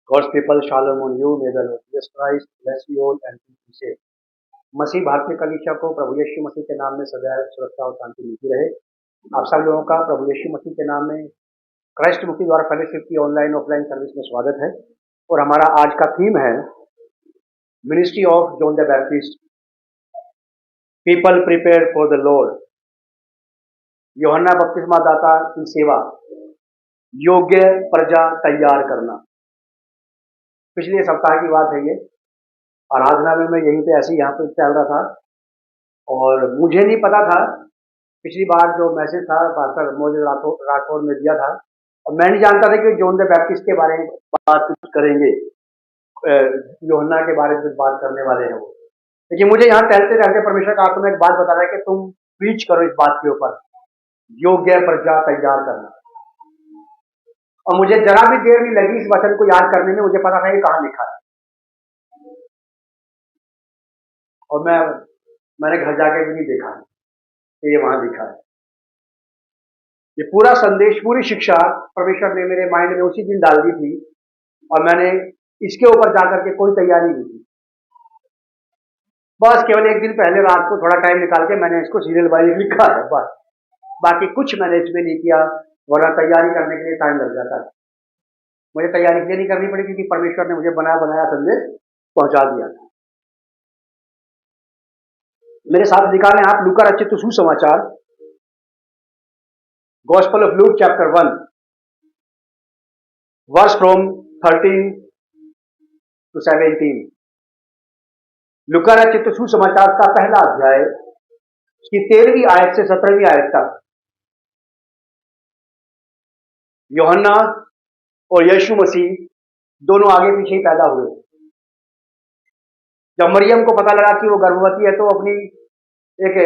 God's people, shalom on you. May the Lord Jesus Christ bless you all and keep you safe. मसीह भारतीय कलीसिया को प्रभु यीशु मसीह के नाम में सदैव सुरक्षा और शांति मिलती रहे। आप सब लोगों का प्रभु यीशु मसीह के नाम में क्राइस्ट मुक्ति द्वारा फेलोशिप की ऑनलाइन ऑफलाइन सर्विस में स्वागत है। और हमारा आज का थीम है ministry of John the Baptist, people prepare for the Lord. यूहन्ना बपतिस्मा दाता की सेवा, योग्य प्रजा तैयार करना। पिछले सप्ताह की बात है ये। आराधना में मैं यहीं पे ऐसे यहाँ पे चल रहा था और मुझे नहीं पता था, पिछली बार जो मैसेज था पास्टर मोदी राठौर ने दिया था और मैं नहीं जानता था कि जॉन द बैप्टिस्ट के बारे में बात कुछ करेंगे, यूहन्ना के बारे में कुछ बात करने वाले हैं वो। लेकिन मुझे यहाँ टहलते रहते परमेश्वर का आत्मा एक बात बता रहा है कि तुम प्रीच करो इस बात के ऊपर, योग्य प्रजा तैयार करना। और मुझे जरा भी देर नहीं लगी इस वचन को याद करने में, मुझे पता था ये कहाँ लिखा है। और मैंने घर जाके भी नहीं देखा कि ये वहां लिखा है। ये पूरा संदेश, पूरी शिक्षा परमेश्वर ने मेरे माइंड में उसी दिन डाल दी थी और मैंने इसके ऊपर जाकर के कोई तैयारी नहीं की। बस केवल एक दिन पहले रात को थोड़ा टाइम निकाल के मैंने इसको सीरियल वाइज लिखा है बस। बाकी कुछ मैंने इसमें नहीं किया, वरना तैयारी करने के लिए टाइम लग जाता है। मुझे तैयारी इसलिए नहीं करनी पड़ी क्योंकि परमेश्वर ने मुझे बनाया संदेश पहुंचा दिया था। मेरे साथ निकालें आप लूका रचित सुसमाचार, Gospel of Luke chapter 1 verse from 13 to 17। लूका रचित सुसमाचार का पहला अध्याय की 13वीं आयत से 17वीं आयत तक। यूहन्ना और यीशु मसीह दोनों आगे पीछे ही पैदा हुए। जब मरियम को पता लगा कि वो गर्भवती है तो अपनी एक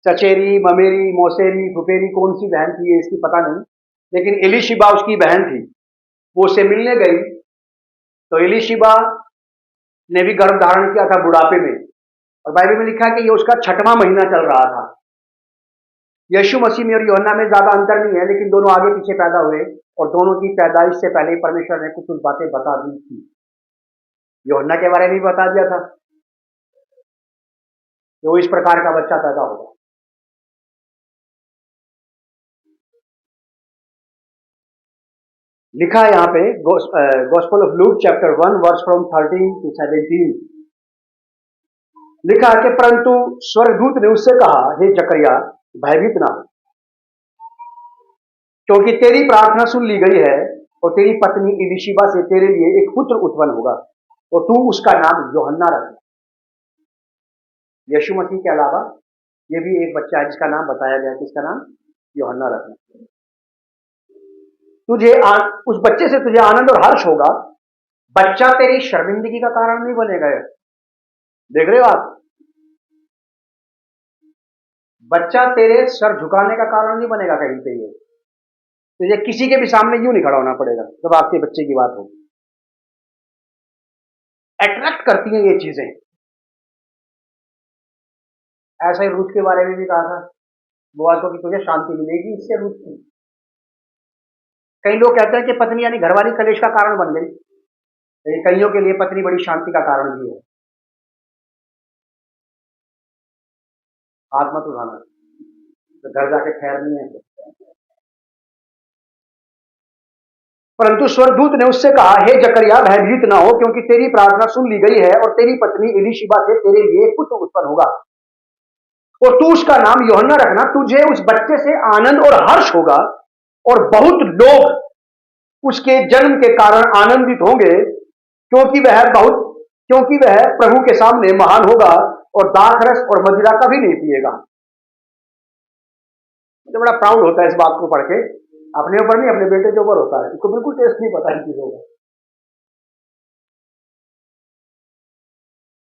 चचेरी, ममेरी, मौसेरी, फुफेरी कौन सी बहन थी ये इसकी पता नहीं, लेकिन एलिशिबा उसकी बहन थी, वो उससे मिलने गई। तो एलिशिबा ने भी गर्भ धारण किया था बुढ़ापे में, और बाइबल में लिखा है कि ये उसका 6वां महीना चल रहा था। यीशु मसीह में और यूहन्ना में ज्यादा अंतर नहीं है, लेकिन दोनों आगे पीछे पैदा हुए और दोनों की पैदाइश से पहले परमेश्वर ने कुछ बातें बता दी थी। यूहन्ना के बारे में भी बता दिया था कि वो इस प्रकार का बच्चा पैदा होगा। लिखा है यहाँ पे Gospel of Luke chapter 1 verse from 13 to 17। लिखा है कि परंतु स्वर्गदूत ने उससे कहा, हे जकरिया भयभीत ना हो, क्योंकि तेरी प्रार्थना सुन ली गई है और तेरी पत्नी इलिशिबा से तेरे लिए एक पुत्र उत्पन्न होगा और तू उसका नाम यूहन्ना रखना। यीशु मसीह के अलावा ये भी एक बच्चा है जिसका नाम बताया गया है, इसका नाम यूहन्ना रखना। उस बच्चे से तुझे आनंद और हर्ष होगा। बच्चा तेरी शर्मिंदगी का कारण नहीं बनेगा। देख रहे हो आप, बच्चा तेरे सर झुकाने का कारण नहीं बनेगा कहीं पे। ये तुझे किसी के भी सामने यूं नहीं खड़ा होना पड़ेगा जब आपके बच्चे की बात हो। अट्रैक्ट करती हैं ये चीजें। ऐसा ही रूथ के बारे में भी कहा था बोआज को कि तुझे शांति मिलेगी इससे रूथ की। कई लोग कहते हैं कि पत्नी यानी घरवाली कलेश का कारण बन गई, लेकिन कईयों के लिए पत्नी बड़ी शांति का कारण भी है। हाथ मत उठाना, तो घर जाके खैर नहीं है। परंतु स्वर्गदूत ने उससे कहा, हे जकरिया भयभीत ना हो, क्योंकि तेरी प्रार्थना सुन ली गई है और तेरी पत्नी एलीशिबा से तेरे लिए पुत्र उत्पन्न होगा और तू उसका नाम यूहन्ना रखना। तुझे उस बच्चे से आनंद और हर्ष होगा और बहुत लोग उसके जन्म के कारण आनंदित होंगे, क्योंकि वह प्रभु के सामने महान होगा और दाखरस और मदिरा कभी नहीं पिएगा। मुझे बड़ा प्राउड होता है इस बात को पढ़ के। अपने ऊपर नहीं, अपने बेटे के ऊपर होता है। इसको बिल्कुल टेस्ट नहीं पता इन चीजों का।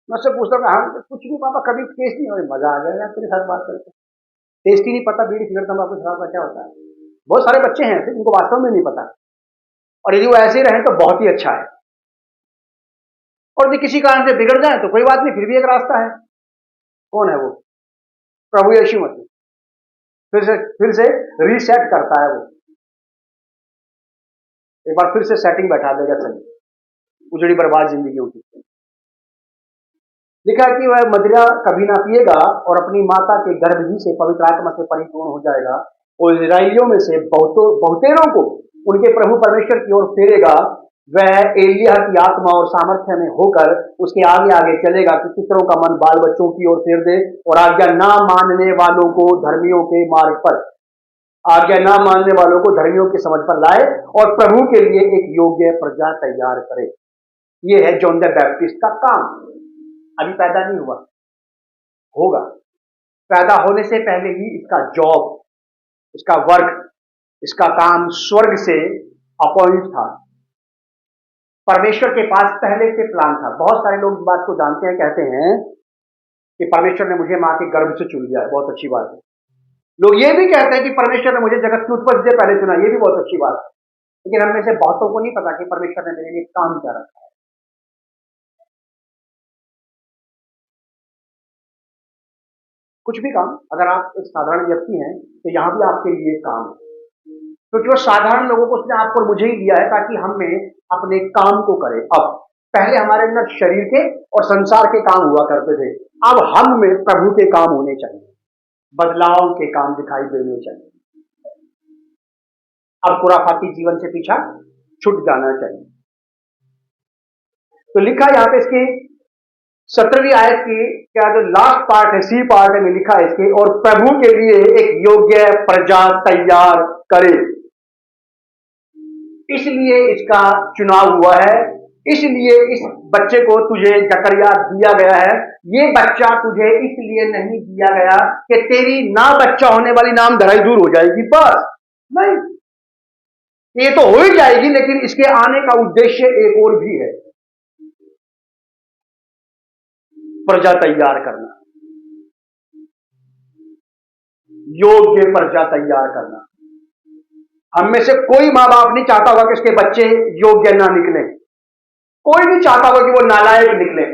मैं उससे पूछता हूँ, हम कुछ नहीं पापा, कभी टेस्ट नहीं हो। मजा आ गया तेरे साथ बात करके। टेस्ट ही नहीं पता बीड़ी सिगरेट तंबाकू शराब का क्या होता है। बहुत सारे बच्चे हैं ऐसे जिनको वास्तव में नहीं पता, और यदि वो ऐसे रहे तो बहुत ही अच्छा है। और यदि किसी कारण से बिगड़ जाए तो कोई बात नहीं, फिर भी एक रास्ता है। कौन है वो? प्रभु यीशु मसीह फिर से रीसेट करता है वो। एक बार फिर से सेटिंग बैठा देगा सही, उजड़ी बर्बाद जिंदगी होती है। लिखा कि वह मदिरा कभी ना पिएगा और अपनी माता के गर्भ ही से पवित्र आत्मा से परिपूर्ण हो जाएगा और इजराइलियों में से बहुतेरों को उनके प्रभु परमेश्वर की ओर फेरेगा। वह एलिय्याह की आत्मा और सामर्थ्य में होकर उसके आगे आगे चलेगा कि पितरों का मन बाल बच्चों की ओर फेर दे और आज्ञा ना मानने वालों को धर्मियों के मार्ग पर आज्ञा ना मानने वालों को धर्मियों की समझ पर लाए और प्रभु के लिए एक योग्य प्रजा तैयार करे। ये है जॉन द बैप्टिस्ट का काम। अभी पैदा नहीं हुआ, होगा। पैदा होने से पहले ही इसका जॉब, इसका वर्क, इसका काम स्वर्ग से अपॉइंट था। परमेश्वर के पास पहले से प्लान था। बहुत सारे लोग इस बात को जानते हैं, कहते हैं कि परमेश्वर ने मुझे मां के गर्भ से चुन लिया है, बहुत अच्छी बात है। लोग ये भी कहते हैं कि परमेश्वर ने मुझे जगत की उत्पत्ति से पहले चुना, ये भी बहुत अच्छी बात है। लेकिन हम में से बहुतों को नहीं पता कि परमेश्वर ने मेरे लिए काम क्या रखा है। कुछ भी काम, अगर आप एक साधारण व्यक्ति हैं तो यहां भी आपके लिए काम है, क्योंकि वो साधारण लोगों को उसने आपको मुझे ही दिया है ताकि हम में अपने काम को करें। अब पहले हमारे अंदर शरीर के और संसार के काम हुआ करते थे, अब हम में प्रभु के काम होने चाहिए, बदलाव के काम दिखाई देने चाहिए। अब खुराफाती जीवन से पीछा छूट जाना चाहिए। तो लिखा यहां पे इसकी 17वीं आयत की क्या जो लास्ट पार्ट है, सी पार्ट है, में लिखा है इसके, और प्रभु के लिए एक योग्य प्रजा तैयार करे। इसलिए इसका चुनाव हुआ है, इसलिए इस बच्चे को तुझे जकरिया दिया गया है। ये बच्चा तुझे इसलिए नहीं दिया गया कि तेरी ना बच्चा होने वाली नाम धराई दूर हो जाएगी, बस नहीं, ये तो हो ही जाएगी, लेकिन इसके आने का उद्देश्य एक और भी है, प्रजा तैयार करना, योग्य प्रजा तैयार करना। हम में से कोई मां बाप नहीं चाहता होगा कि उसके बच्चे योग्य ना निकले, कोई नहीं चाहता होगा कि वो नालायक निकले।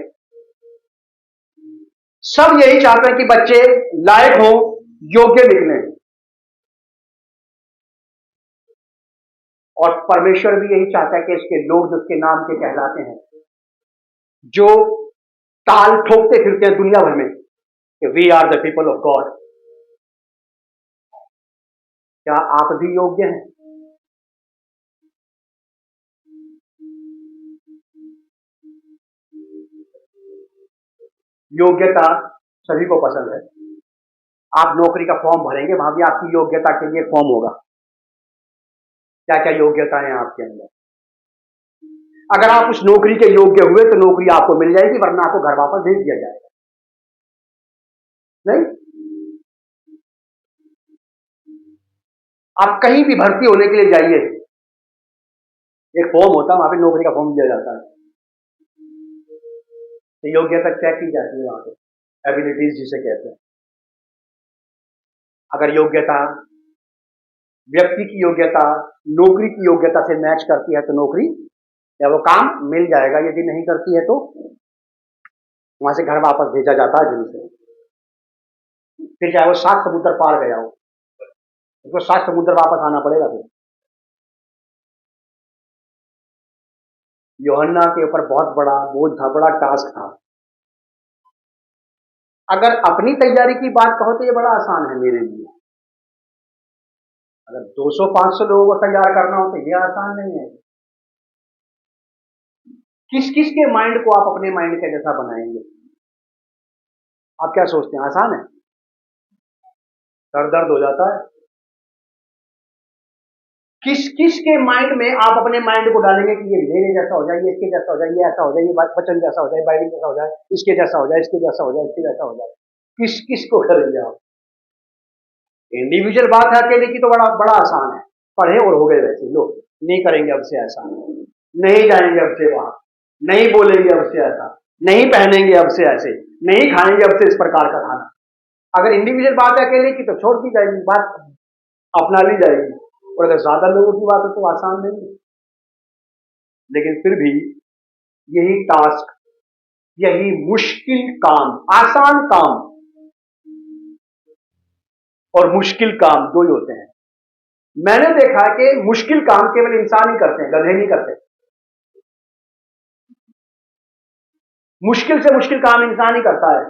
सब यही चाहते हैं कि बच्चे लायक हों, योग्य निकले। और परमेश्वर भी यही चाहता है कि इसके लोग जो उसके नाम के कहलाते हैं, जो ताल ठोकते फिरते हैं दुनिया भर में कि we are the people of God, क्या आप भी योग्य हैं? योग्यता सभी को पसंद है। आप नौकरी का फॉर्म भरेंगे, वहां भी आपकी योग्यता के लिए फॉर्म होगा, क्या क्या योग्यताएं हैं आपके अंदर। अगर आप उस नौकरी के योग्य हुए तो नौकरी आपको मिल जाएगी, वरना आपको घर वापस भेज दिया जाएगा। नहीं, आप कहीं भी भर्ती होने के लिए जाइए, एक फॉर्म होता है, वहां पे नौकरी का फॉर्म दिया जाता है, तो योग्यता चेक की जाती है वहां पे, एबिलिटीज जिसे कहते हैं। अगर योग्यता, व्यक्ति की योग्यता नौकरी की योग्यता से मैच करती है तो नौकरी या वो काम मिल जाएगा, यदि नहीं करती है तो वहां से घर वापस भेजा जाता है जल्दी से। फिर चाहे वो 7 समुद्र पार गया हो, उसको 7 समुद्र वापस आना पड़ेगा। फिर यूहन्ना के ऊपर बहुत बड़ा बोझ था, बड़ा टास्क था। अगर अपनी तैयारी की बात कहो तो ये बड़ा आसान है मेरे लिए। अगर 200-500 लोगों को तैयार करना हो तो ये आसान नहीं है। किस किस के माइंड को आप अपने माइंड के जैसा बनाएंगे? आप क्या सोचते हैं, आसान है? सर दर्द हो जाता है। किस किस के माइंड में आप अपने माइंड को डालेंगे कि ये मेरे जैसा हो जाए, ये इसके जैसा हो जाए, ये ऐसा हो जाए, ये वचन जैसा हो जाए, बाइबल जैसा हो जाए, इसके जैसा हो जाए, इसके जैसा हो जाए, इसके जैसा हो जाए। किस किस को करेंगे आप? इंडिविजुअल बात है अकेले की तो बड़ा बड़ा आसान है, पढ़े और हो गए वैसे। लोग नहीं करेंगे अब से ऐसा, नहीं जाएंगे अब से वहां, नहीं बोलेंगे अब से ऐसा, नहीं पहनेंगे अब से ऐसे, नहीं खाएंगे अब से इस प्रकार का खाना। अगर इंडिविजुअल बात है अकेले की तो छोड़ दी जाएगी, बात अपना ली जाएगी। और अगर ज्यादा लोगों की बात है तो आसान नहीं है। लेकिन फिर भी यही टास्क, यही मुश्किल काम, आसान काम और मुश्किल काम दो ही होते हैं। मैंने देखा कि मुश्किल काम केवल इंसान ही करते हैं, गधे नहीं करते। मुश्किल से मुश्किल काम इंसान ही करता है।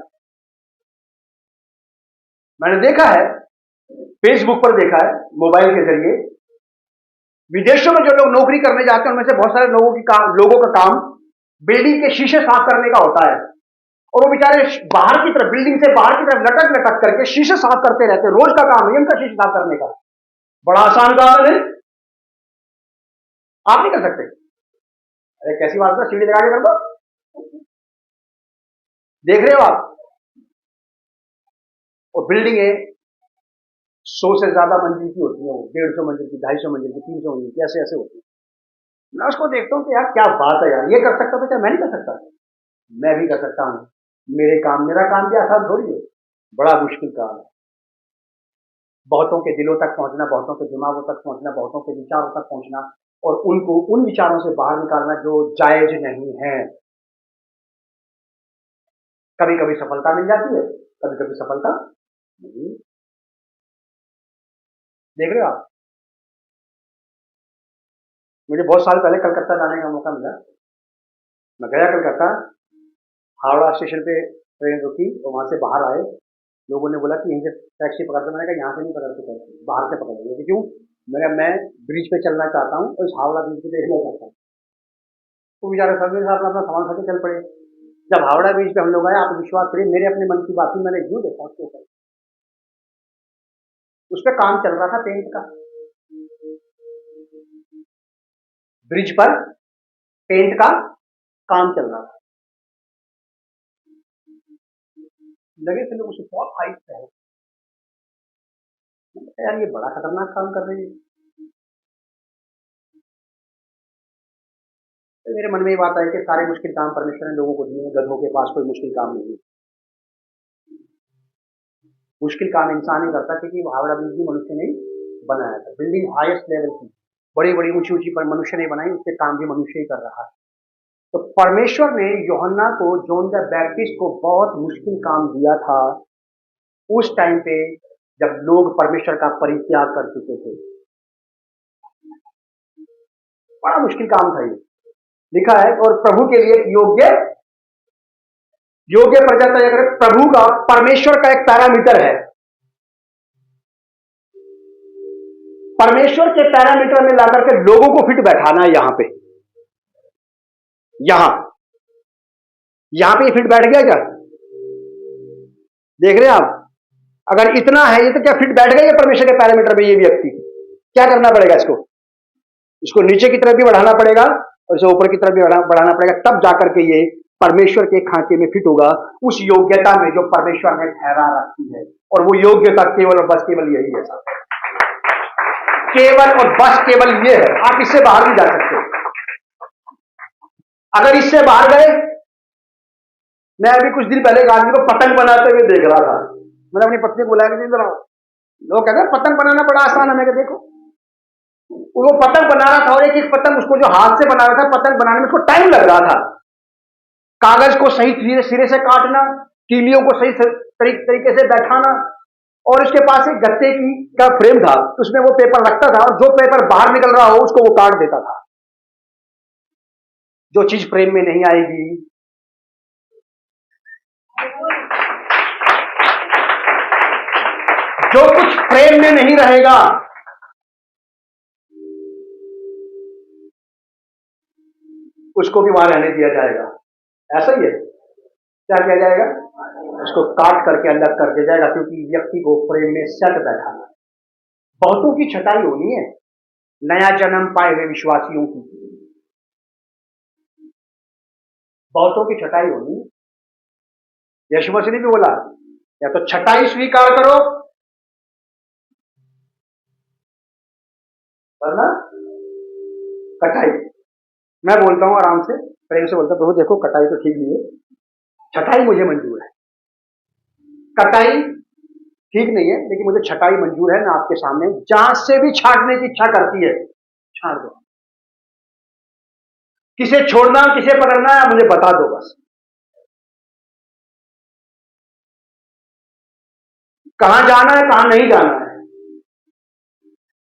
मैंने देखा है, फेसबुक पर देखा है, मोबाइल के जरिए, विदेशों में जो लोग नौकरी करने जाते हैं उनमें से बहुत सारे लोगों का काम बिल्डिंग के शीशे साफ करने का होता है। और वो बेचारे बाहर की तरफ, बिल्डिंग से बाहर की तरफ लटक लटक करके शीशे साफ करते रहते हैं। रोज का काम है उनका शीशे साफ करने का। बड़ा आसान काम है, आप नहीं कर सकते। अरे कैसी बात है, सीढ़ी लगा के कर दो। देख रहे हो आप, और बिल्डिंगें 100 से ज्यादा मंजिल की होती है, वो 150 मंजिल की, 250 मंजिल की, 300 मंजिल की, ऐसे ऐसे होती है। मैं उसको देखता हूँ कि यार क्या बात है यार, ये कर सकता तो क्या मैं नहीं कर सकता? मैं भी कर सकता हूँ। मेरा काम भी आसान थोड़ी है, बड़ा मुश्किल काम है। बहुतों के दिलों तक पहुंचना, बहुतों के दिमागों तक पहुंचना, बहुतों के विचारों तक पहुंचना, और उनको उन विचारों से बाहर निकालना जो जायज नहीं है। कभी कभी सफलता मिल जाती है, कभी कभी सफलता नहीं। देख रहे हो आप, मुझे बहुत साल पहले कलकत्ता जाने का मौका मिला। मैं गया कलकत्ता, हावड़ा स्टेशन पे ट्रेन रुकी और वहां से बाहर आए। लोगों ने बोला कि यहीं से टैक्सी पकड़ दो। मैंने कहा यहाँ से नहीं पकड़ते टैक्सी, बाहर से पकड़ लेंगे। क्यों? मैं ब्रिज पे चलना चाहता हूँ और इस हावड़ा ब्रिज पे देखना चाहता हूँ। तो बेचारे सर मेरे साथ अपना सामान खाते चल पड़े। जब हावड़ा ब्रिज पे हम लोग आए, आप विश्वास करिए, मेरे अपने मन की बात ही मैंने यूं देखा उसके ऊपर। उस पर काम चल रहा था पेंट का, ब्रिज पर पेंट का काम चल रहा था। लगे थे लोग उसे बहुत हाइट पे है। यार ये बड़ा खतरनाक काम कर रही है। तो मेरे मन में ये बात आई कि सारे मुश्किल काम परमेश्वर ने लोगों को दिए हैं, गधों के पास कोई मुश्किल काम नहीं है। मुश्किल काम इंसान ही करता, क्योंकि हावड़ा ब्रिज भी मनुष्य ने बनाया था। बिल्डिंग हाईएस्ट लेवल की, बड़ी बड़ी ऊंची ऊंची पर मनुष्य ने बनाई, उसके काम भी मनुष्य ही कर रहा है। तो परमेश्वर ने यूहन्ना को, जॉन द बैप्टिस्ट को बहुत मुश्किल काम दिया था उस टाइम पे जब लोग परमेश्वर का परित्याग कर चुके थे। बड़ा मुश्किल काम था ये। लिखा है, और प्रभु के लिए योग्य योग्य प्रजा तैयार करे। प्रभु का, परमेश्वर का एक पैरामीटर है। परमेश्वर के पैरामीटर में लाकर के लोगों को फिट बैठाना है। यहां पे, यहां पे फिट बैठ गया क्या? देख रहे हैं आप, अगर इतना है ये तो क्या फिट बैठ गया परमेश्वर के पैरामीटर में? ये व्यक्ति क्या करना पड़ेगा? इसको नीचे की तरफ भी बढ़ाना पड़ेगा और इसे ऊपर की तरफ भी बढ़ाना पड़ेगा, तब जाकर के ये परमेश्वर के खांचे में फिट होगा, उस योग्यता में जो परमेश्वर ने ठहरा रखी है। और वो योग्यता केवल और बस केवल यही है साहब, केवल और बस केवल ये है। आप इससे बाहर नहीं जा सकते। अगर इससे बाहर गए, मैं अभी कुछ दिन पहले एक आदमी को पतंग बनाते हुए देख रहा था। मैंने अपनी पत्नी को बुलाया कि इधर आओ। लोग कहते हैं पतंग बनाना बड़ा आसान है। मैं देखो, वो पतंग बना रहा था और एक एक पतंग उसको जो हाथ से बना रहा था, पतंग बनाने में उसको टाइम लग रहा था। कागज को सही सिरे से काटना, तीलियों को सही तरीके से बैठाना, और उसके पास एक गत्ते की का फ्रेम था, उसमें वो पेपर रखता था और जो पेपर बाहर निकल रहा हो उसको वो काट देता था। जो चीज फ्रेम में नहीं आएगी, जो कुछ फ्रेम में नहीं रहेगा, उसको भी वहां रहने दिया जाएगा। ऐसा ही है, क्या किया जाएगा? उसको काट करके अलग कर दिया जाएगा, क्योंकि व्यक्ति को फ्रेम में सेट बैठाना है। बहुतों की छटाई होनी है, नया जन्म पाए हुए विश्वासियों की बहुतों की छटाई होनी है। यीशु मसीह ने भी बोला, या तो छटाई स्वीकार करो वरना कटाई। मैं बोलता हूं आराम से, प्रेम से बोलता हूं, प्रभु देखो कटाई तो ठीक नहीं है, छटाई मुझे मंजूर है। कटाई ठीक नहीं है, लेकिन मुझे छटाई मंजूर है। मैं आपके सामने जांच से भी छांटने की इच्छा करती है, छांट दो। किसे छोड़ना, किसे पकड़ना है, मुझे बता दो बस। कहां जाना है, कहां नहीं जाना है।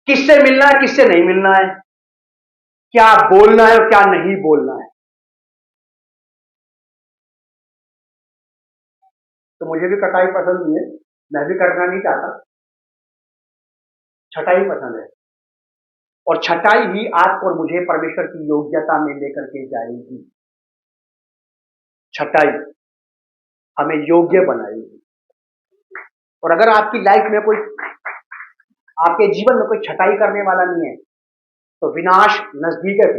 किससे मिलना है, किससे नहीं मिलना है, क्या बोलना है और क्या नहीं बोलना है। तो मुझे भी कटाई पसंद नहीं है, मैं भी कटना नहीं चाहता, छटाई पसंद है। और छटाई ही आपको और मुझे परमेश्वर की योग्यता में लेकर के जाएगी। छटाई हमें योग्य बनाएगी। और अगर आपकी लाइफ में कोई, आपके जीवन में कोई छटाई करने वाला नहीं है, तो विनाश नजदीक है।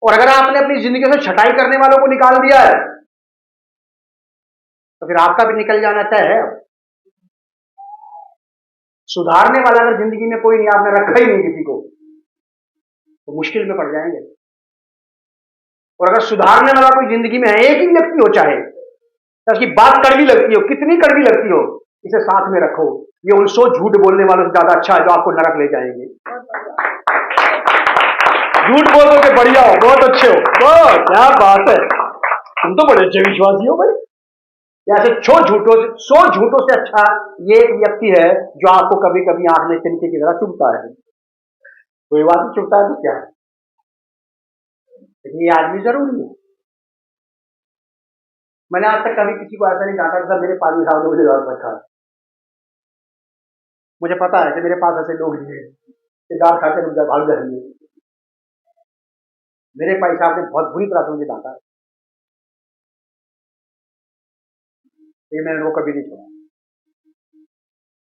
और अगर आपने अपनी जिंदगी से छटाई करने वालों को निकाल दिया है, तो फिर आपका भी निकल जाना तय है। सुधारने वाला अगर जिंदगी में कोई नहीं, आपने रखा ही नहीं किसी को, तो मुश्किल में पड़ जाएंगे। और अगर सुधारने वाला कोई जिंदगी में है, एक ही व्यक्ति हो, चाहे तो उसकी बात कड़वी लगती हो, कितनी कड़वी लगती हो, इसे साथ में रखो। ये उन 100 झूठ बोलने वालों से ज्यादा अच्छा है जो आपको नरक ले जाएंगे। झूठ बोल दो कि बढ़िया हो, बहुत अच्छे हो, बहुत क्या बात है, तुम तो बड़े अच्छे विश्वासी हो भाई। ऐसे 100 झूठों से अच्छा ये एक व्यक्ति है जो आपको कभी कभी आंख में तिनके की तरह चुभता है। कोई बात नहीं, चुभता है तो क्या है, लेकिन ये आदमी जरूरी है। मैंने आज तक कभी किसी को ऐसा नहीं कहा था मेरे पाजी साहब ने मुझे याद रखा। मुझे पता है कि मेरे पास ऐसे लोग हैं कि दाल खाकर मुझे भाग जाएंगे। मेरे भाई साहब ने बहुत बुरी तरह से मुझे डांटा, ये मैंने वो कभी नहीं छोड़ा।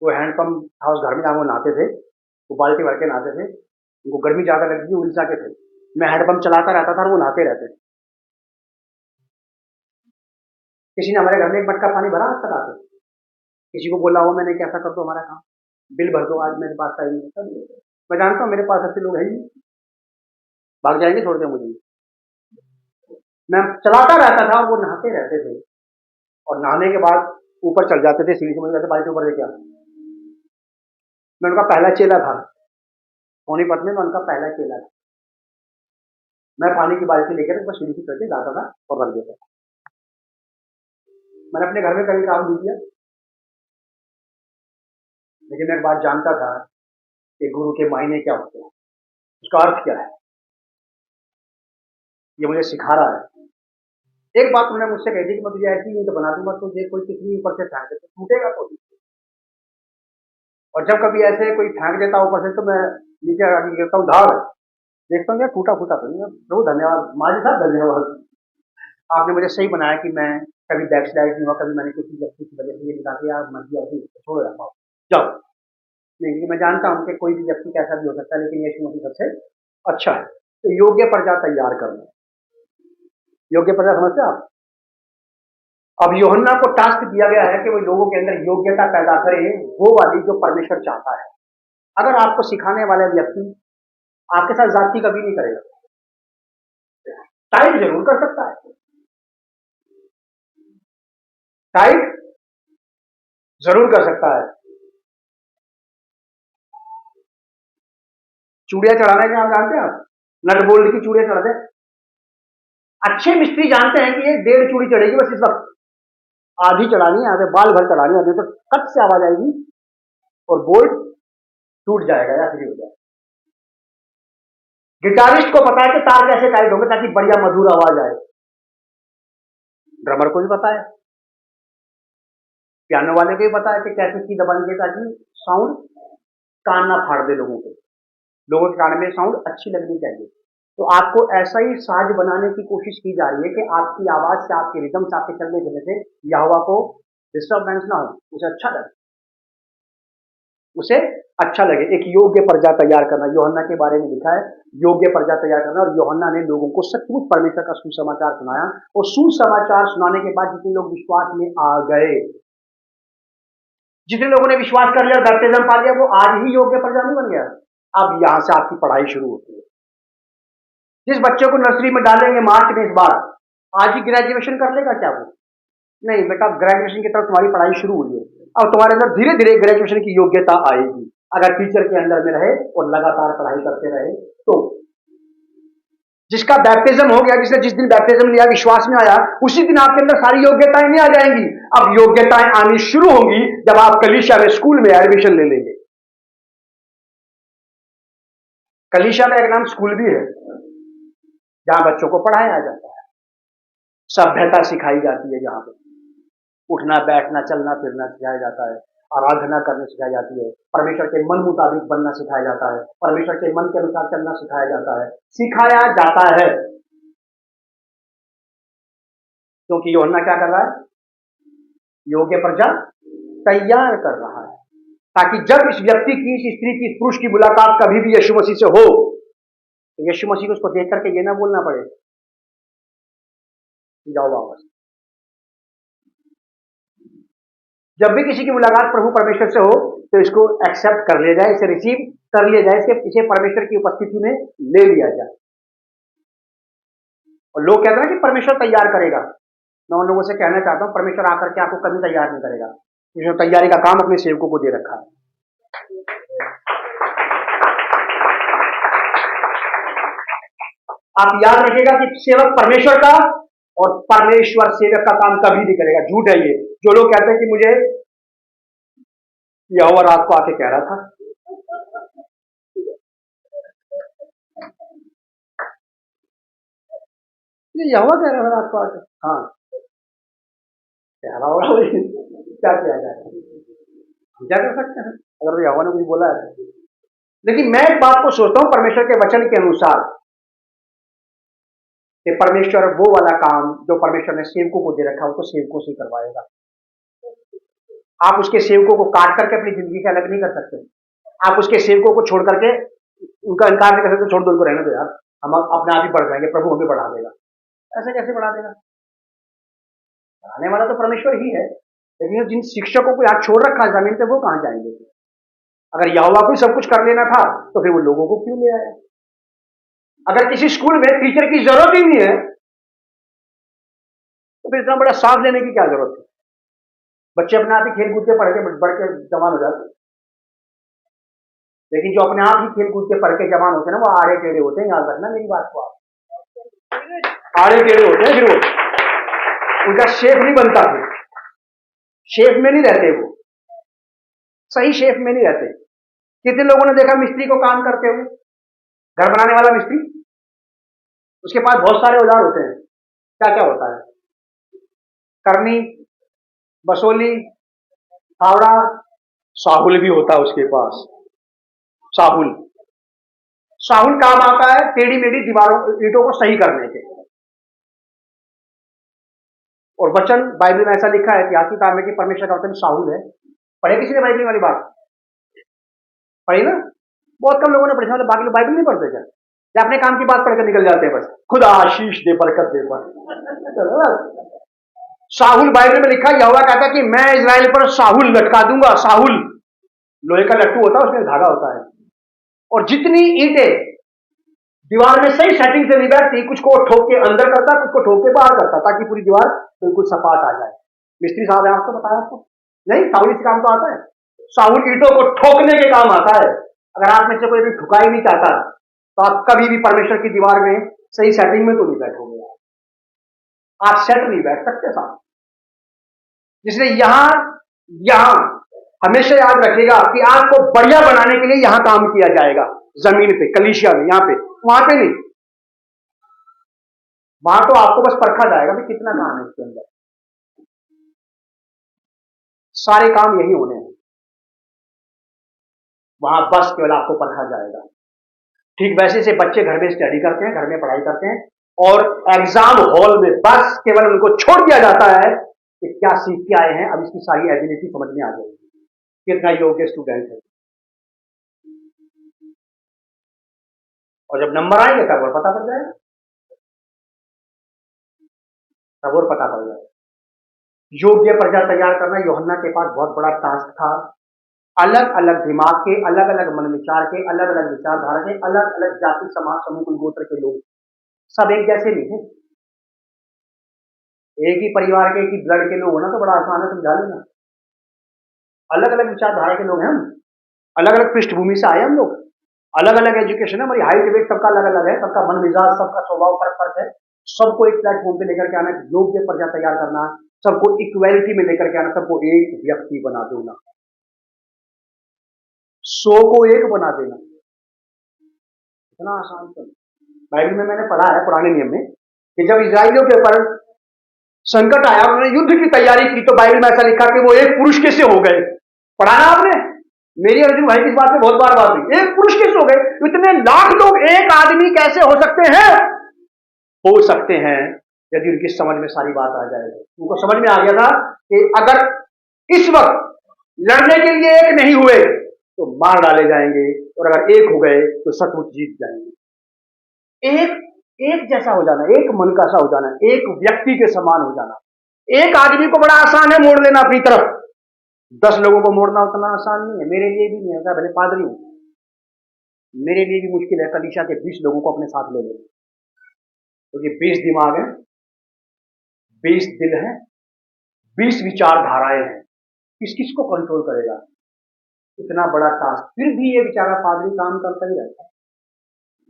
वो हैंडपंप था उस घर में, जहाँ वो नहाते थे, वो बाल्टी भर के नहाते थे, उनको गर्मी ज्यादा लगती थी, उड़ीसा के थे। मैं हैंडपंप चलाता रहता था और वो नहाते रहते थे। किसी ने हमारे घर में एक मटका पानी भरा आज तक आते, किसी को बोला हो मैंने कि ऐसा कर दो हमारा काम, बिल भर दो, आज मेरे पास टाइम नहीं। मैं जानता हूँ मेरे पास ऐसे लोग हैं ही, भाग जाएंगे छोड़ के मुझे। मैं चलाता रहता था, वो नहाते रहते थे और नहाने के बाद ऊपर चल जाते थे सीढ़ी से, मुझे कहते बाल्टी ऊपर लेके आ। मैं उनका पहला चेला था, सोनीपत में मैं उनका पहला चेला था। मैं पानी की बाल्टी लेकर ऊपर सीढ़ी से करके जाता था और रख देता था। मैंने अपने घर में कभी काम नहीं किया, लेकिन मैं एक बात जानता था कि गुरु के मायने क्या होते हैं, उसका अर्थ क्या है, ये मुझे सिखा रहा है। एक बात उन्होंने मुझसे कही थी कि मैं तुझे ऐसी नहीं तो बना दूंगा, तुझे कोई कितनी ऊपर से फेंक दे तो टूटेगा तो। और जब कभी ऐसे कोई फेंक देता ऊपर से, तो मैं नीचे आगे गिरता हूँ, धाड़ देखता हूँ यार टूटा फूटा तो नहीं। प्रभु धन्यवाद, माजी साहब धन्यवाद, आपने मुझे सही बनाया कि मैं कभी बैक स्लाइड नहीं हुआ, कभी मैंने किसी व्यक्ति की वजह से ये निकाल के यार मर्जी आती छोड़ रहा हूँ जाओ नहीं। मैं जानता हूँ कि कोई भी व्यक्ति कैसा भी हो सकता है, लेकिन यीशु मसीह सबसे अच्छा है। तो योग्य प्रजा तैयार करना, योग्य प्रजा समझते आप। अब यूहन्ना को टास्क दिया गया है कि वो लोगों के अंदर योग्यता पैदा करे, वो वाली जो परमेश्वर चाहता है। अगर आपको सिखाने वाला व्यक्ति आपके साथ जाति कभी नहीं करेगा, टाइट जरूर कर सकता है, टाइट जरूर कर सकता है। चूड़ियां चढ़ाने के आप जानते हैं, आप नट बोल्ट की चूड़ियां चढ़ाते हैं। अच्छे मिस्त्री जानते हैं कि ये 1.5 चूड़ी चढ़ेगी बस, इस वक्त आधी चढ़ानी है, आधे बाल भर चढ़ानी है, तो कट से आवाज आएगी और बोल्ट टूट जाएगा या फ्री हो जाएगा। गिटारिस्ट को पता है कि तार कैसे टाइट होंगे ताकि बढ़िया मधुर आवाज आए। ड्रमर को भी पता है, पियानो वाले को भी पता है कि कैसे की दबानी है ताकि साउंड कान ना फाड़ दे लोगों के कान में साउंड अच्छी लगनी चाहिए। तो आपको ऐसा ही साज बनाने की कोशिश की जा रही है कि आपकी आवाज से, आपके रिदम से, आपके चलने फिरने से यहोवा को डिस्टर्बेंस ना हो, उसे अच्छा लगे, उसे अच्छा लगे। एक योग्य प्रजा तैयार करना, यूहन्ना के बारे में लिखा है, योग्य प्रजा तैयार करना। और यूहन्ना ने लोगों को सचमुच परमेश्वर का सुसमाचार सुनाया, और सुसमाचार सुनाने के बाद जितने लोग विश्वास में आ गए, जितने लोगों ने विश्वास कर लिया, बैप्टिज्म पा लिया, वो आज ही योग्य प्रजा नहीं बन गया। अब यहां से आपकी पढ़ाई शुरू होती है। जिस बच्चे को नर्सरी में डालेंगे मार्च में, इस बार आज ही ग्रेजुएशन कर लेगा क्या वो? नहीं बेटा, ग्रेजुएशन की तरफ तुम्हारी पढ़ाई शुरू हुई है। अब तुम्हारे अंदर धीरे धीरे ग्रेजुएशन की योग्यता आएगी, अगर टीचर के अंदर में रहे और लगातार पढ़ाई करते रहे तो। जिसका बैप्टिज्म हो गया, जिसने जिस दिन बैप्टिज्म लिया, विश्वास में आया, उसी दिन आपके अंदर सारी योग्यताएं नहीं आ जाएंगी। अब योग्यताएं आनी शुरू होंगी जब आप कलीसिया में, स्कूल में एडमिशन ले लेंगे। कलीसिया का एक नाम स्कूल भी है, जहां बच्चों को पढ़ाया जाता है, सभ्यता सिखाई जाती है, जहां पे उठना बैठना चलना फिरना सिखाया जाता है, आराधना करना सिखाई जाती है, परमेश्वर के मन मुताबिक बनना सिखाया जाता है, परमेश्वर के मन के अनुसार चलना सिखाया जाता है, सिखाया जाता है। क्योंकि यूहन्ना क्या कर रहा है? योग्य प्रजा तैयार कर रहा है, ताकि जब इस व्यक्ति की, इस स्त्री की, इस पुरुष की मुलाकात कभी भी यीशु मसीह से हो, तो यीशु मसीह को उसको देख करके ये ना बोलना पड़े जाओ वापस। जब भी किसी की मुलाकात प्रभु परमेश्वर से हो, तो इसको एक्सेप्ट कर लिया जाए, इसे रिसीव कर लिया जाए, इसे परमेश्वर की उपस्थिति में ले लिया जाए। और लोग कहते हैं कि परमेश्वर तैयार करेगा। मैं उन लोगों से कहना चाहता हूं, परमेश्वर आकर के आपको कभी तैयार नहीं करेगा। इसने तैयारी का काम अपने सेवकों को दे रखा है। आप याद रखिएगा कि सेवक परमेश्वर का और परमेश्वर सेवक का काम कभी नहीं करेगा। झूठ है ये। जो लोग कहते हैं कि मुझे यहोवा रात को आके कह रहा था, ये यहोवा कह रहा था रात को आके, हाँ कह रहा होगा, क्या किया जाए, हम क्या कर सकते हैं अगर यहोवा ने कुछ बोला है। लेकिन मैं एक बात को सोचता हूं परमेश्वर के वचन के अनुसार, कि परमेश्वर वो वाला काम जो परमेश्वर ने सेवकों को दे रखा है, वो तो सेवकों से करवाएगा। आप उसके सेवकों को काट करके अपनी जिंदगी से अलग नहीं कर सकते। आप उसके सेवकों को छोड़ करके उनका इनकार नहीं कर सकते, छोड़ दो उनको, रहने दो यार, हम अपने आप ही बढ़ जाएंगे, प्रभु हमें बढ़ा देगा। ऐसे कैसे बढ़ा देगा? बढ़ाने वाला तो परमेश्वर ही है। लेकिन जिन शिक्षकों को यहाँ छोड़ रखा जमीन पे, वो कहां जाएंगे? अगर यहोवा को सब कुछ कर लेना था, तो फिर वो लोगों को क्यों ले आया? अगर किसी स्कूल में टीचर की जरूरत ही नहीं है, तो फिर इतना बड़ा साथ लेने की क्या जरूरत है? बच्चे अपने आप ही खेल कूद के पढ़ के बढ़ के जवान हो जाते। लेकिन जो अपने आप ही खेल कूद के पढ़ के जवान होते हैं ना, वो आड़े टेढ़े होते हैं। याद रखना मेरी बात को आप, आड़े टेढ़े होते हैं, फिर वो उनका शेप नहीं बनता, फिर शेप में नहीं रहते, वो सही शेप में नहीं रहते। कितने लोगों ने देखा मिस्त्री को काम करते हुए, घर बनाने वाला मिस्त्री, उसके पास बहुत सारे औजार होते हैं। क्या क्या होता है? करनी, बसोली, फावड़ा, साहुल भी होता है उसके पास। साहुल साहुल काम आता है टेढ़ी मेढ़ी दीवारों, ईंटों को सही करने के। और वचन बाइबल में ऐसा लिखा है, इतिहास की किताब में, कि परमेश्वर का वचन साहुल है। पढ़े किसी ने बाइबल वाली बात? पढ़ी ना? बहुत कम लोगों ने पढ़ी। बाकी लोग बाइबल नहीं पढ़ते क्या? या अपने काम की बात पढ़कर निकल जाते हैं, बस खुदा आशीष दे, बरकत दे। साहुल बाइबल में लिखा, यहोवा कहता है कि मैं इजराइल पर साहुल लटका दूंगा। साहुल लोहे का लट्टू होता है, उसमें धागा होता है, और जितनी ईंटें दीवार में सही सेटिंग से नहीं बैठती, कुछ को ठोक के अंदर करता, कुछ को ठोक के बाहर करता, ताकि पूरी दीवार बिल्कुल सपाट आ जाए। मिस्त्री साहब है, आपको बताया आपको नहीं? साहुल इस काम तो आता है। साहुल ईंटों को ठोकने के काम आता है। अगर आप में से कोई भी ठुका ही नहीं चाहता, तो आप कभी भी परमेश्वर की दीवार में सही सेटिंग में तो नहीं बैठोगे। आप सेट नहीं बैठ सकते साहब। इसलिए यहां हमेशा याद रखिएगा कि आपको बढ़िया बनाने के लिए यहां काम किया जाएगा, जमीन पे, कलीसिया में, यहां पे, वहां पे नहीं। वहां तो आपको बस परखा जाएगा कि कितना काम है इसके अंदर। सारे काम यही होने हैं, वहां बस केवल आपको परखा जाएगा। ठीक वैसे से बच्चे घर में स्टडी करते हैं, घर में पढ़ाई करते हैं, और एग्जाम हॉल में बस केवल उनको छोड़ दिया जाता है कि क्या सीख के आए हैं। अब इसकी सारी एबिलिटी समझ में आ जाएगी, कितना योग्य स्टूडेंट है। और जब नंबर आएंगे तब और पता पड़ जाएगा, तब और पता पड़ जाएगा। योग्य प्रजा तैयार करना यूहन्ना के पास बहुत बड़ा टास्क था। अलग अलग दिमाग के, अलग अलग मन विचार के, अलग अलग विचारधारा के, अलग अलग जाति समाज समूह कुल गोत्र के लोग, सब एक जैसे नहीं है। एक ही परिवार के, एक ही ब्लड के लोग होना तो बड़ा आसान है, समझा लेना। अलग अलग विचारधारा के लोग हैं हम, अलग अलग पृष्ठभूमि से आए हम लोग, अलग अलग एजुकेशन है, हमारी हाइट वेट सबका अलग अलग है, सबका मन मिजाज, सबका स्वभाव फर्क फर्क है। सबको एक प्लेटफॉर्म पे लेकर के आना, योग्य प्रजा तैयार करना, सबको इक्वेलिटी में लेकर के आना, सबको एक व्यक्ति बना देना, 100 को एक बना देना। इतना आसान तो बाइबल में मैंने पढ़ा है पुराने नियम में कि जब इजराइलियों के ऊपर संकट आया, उन्होंने युद्ध की तैयारी की, तो बाइबल में ऐसा लिखा कि वो एक पुरुष कैसे हो गए। पढ़ा ना आपने? मेरी अर्जुन भाई की इस बात में बहुत बार बात हुई, एक पुरुष कैसे हो गए? इतने लाख लोग एक आदमी कैसे हो सकते हैं? हो सकते हैं यदि उनकी समझ में सारी बात आ जाए। उनको समझ में आ गया था कि अगर इस वक्त लड़ने के लिए एक नहीं हुए तो मार डाले जाएंगे, और अगर एक हो गए तो सचमुच जीत जाएंगे। एक एक जैसा हो जाना, एक मन का सा हो जाना, एक व्यक्ति के समान हो जाना। एक आदमी को बड़ा आसान है मोड़ लेना अपनी तरफ, 10 लोगों को मोड़ना उतना आसान नहीं है। मेरे लिए भी नहीं है, भले पादरी हूं, मेरे लिए भी मुश्किल है कलीसिया के 20 लोगों को अपने साथ ले लेना, क्योंकि 20 दिमाग है, 20 दिल है, 20 विचारधाराएं हैं, किस किस को कंट्रोल करेगा? इतना बड़ा टास्क। फिर भी ये बेचारा पादरी काम करता ही रहता है,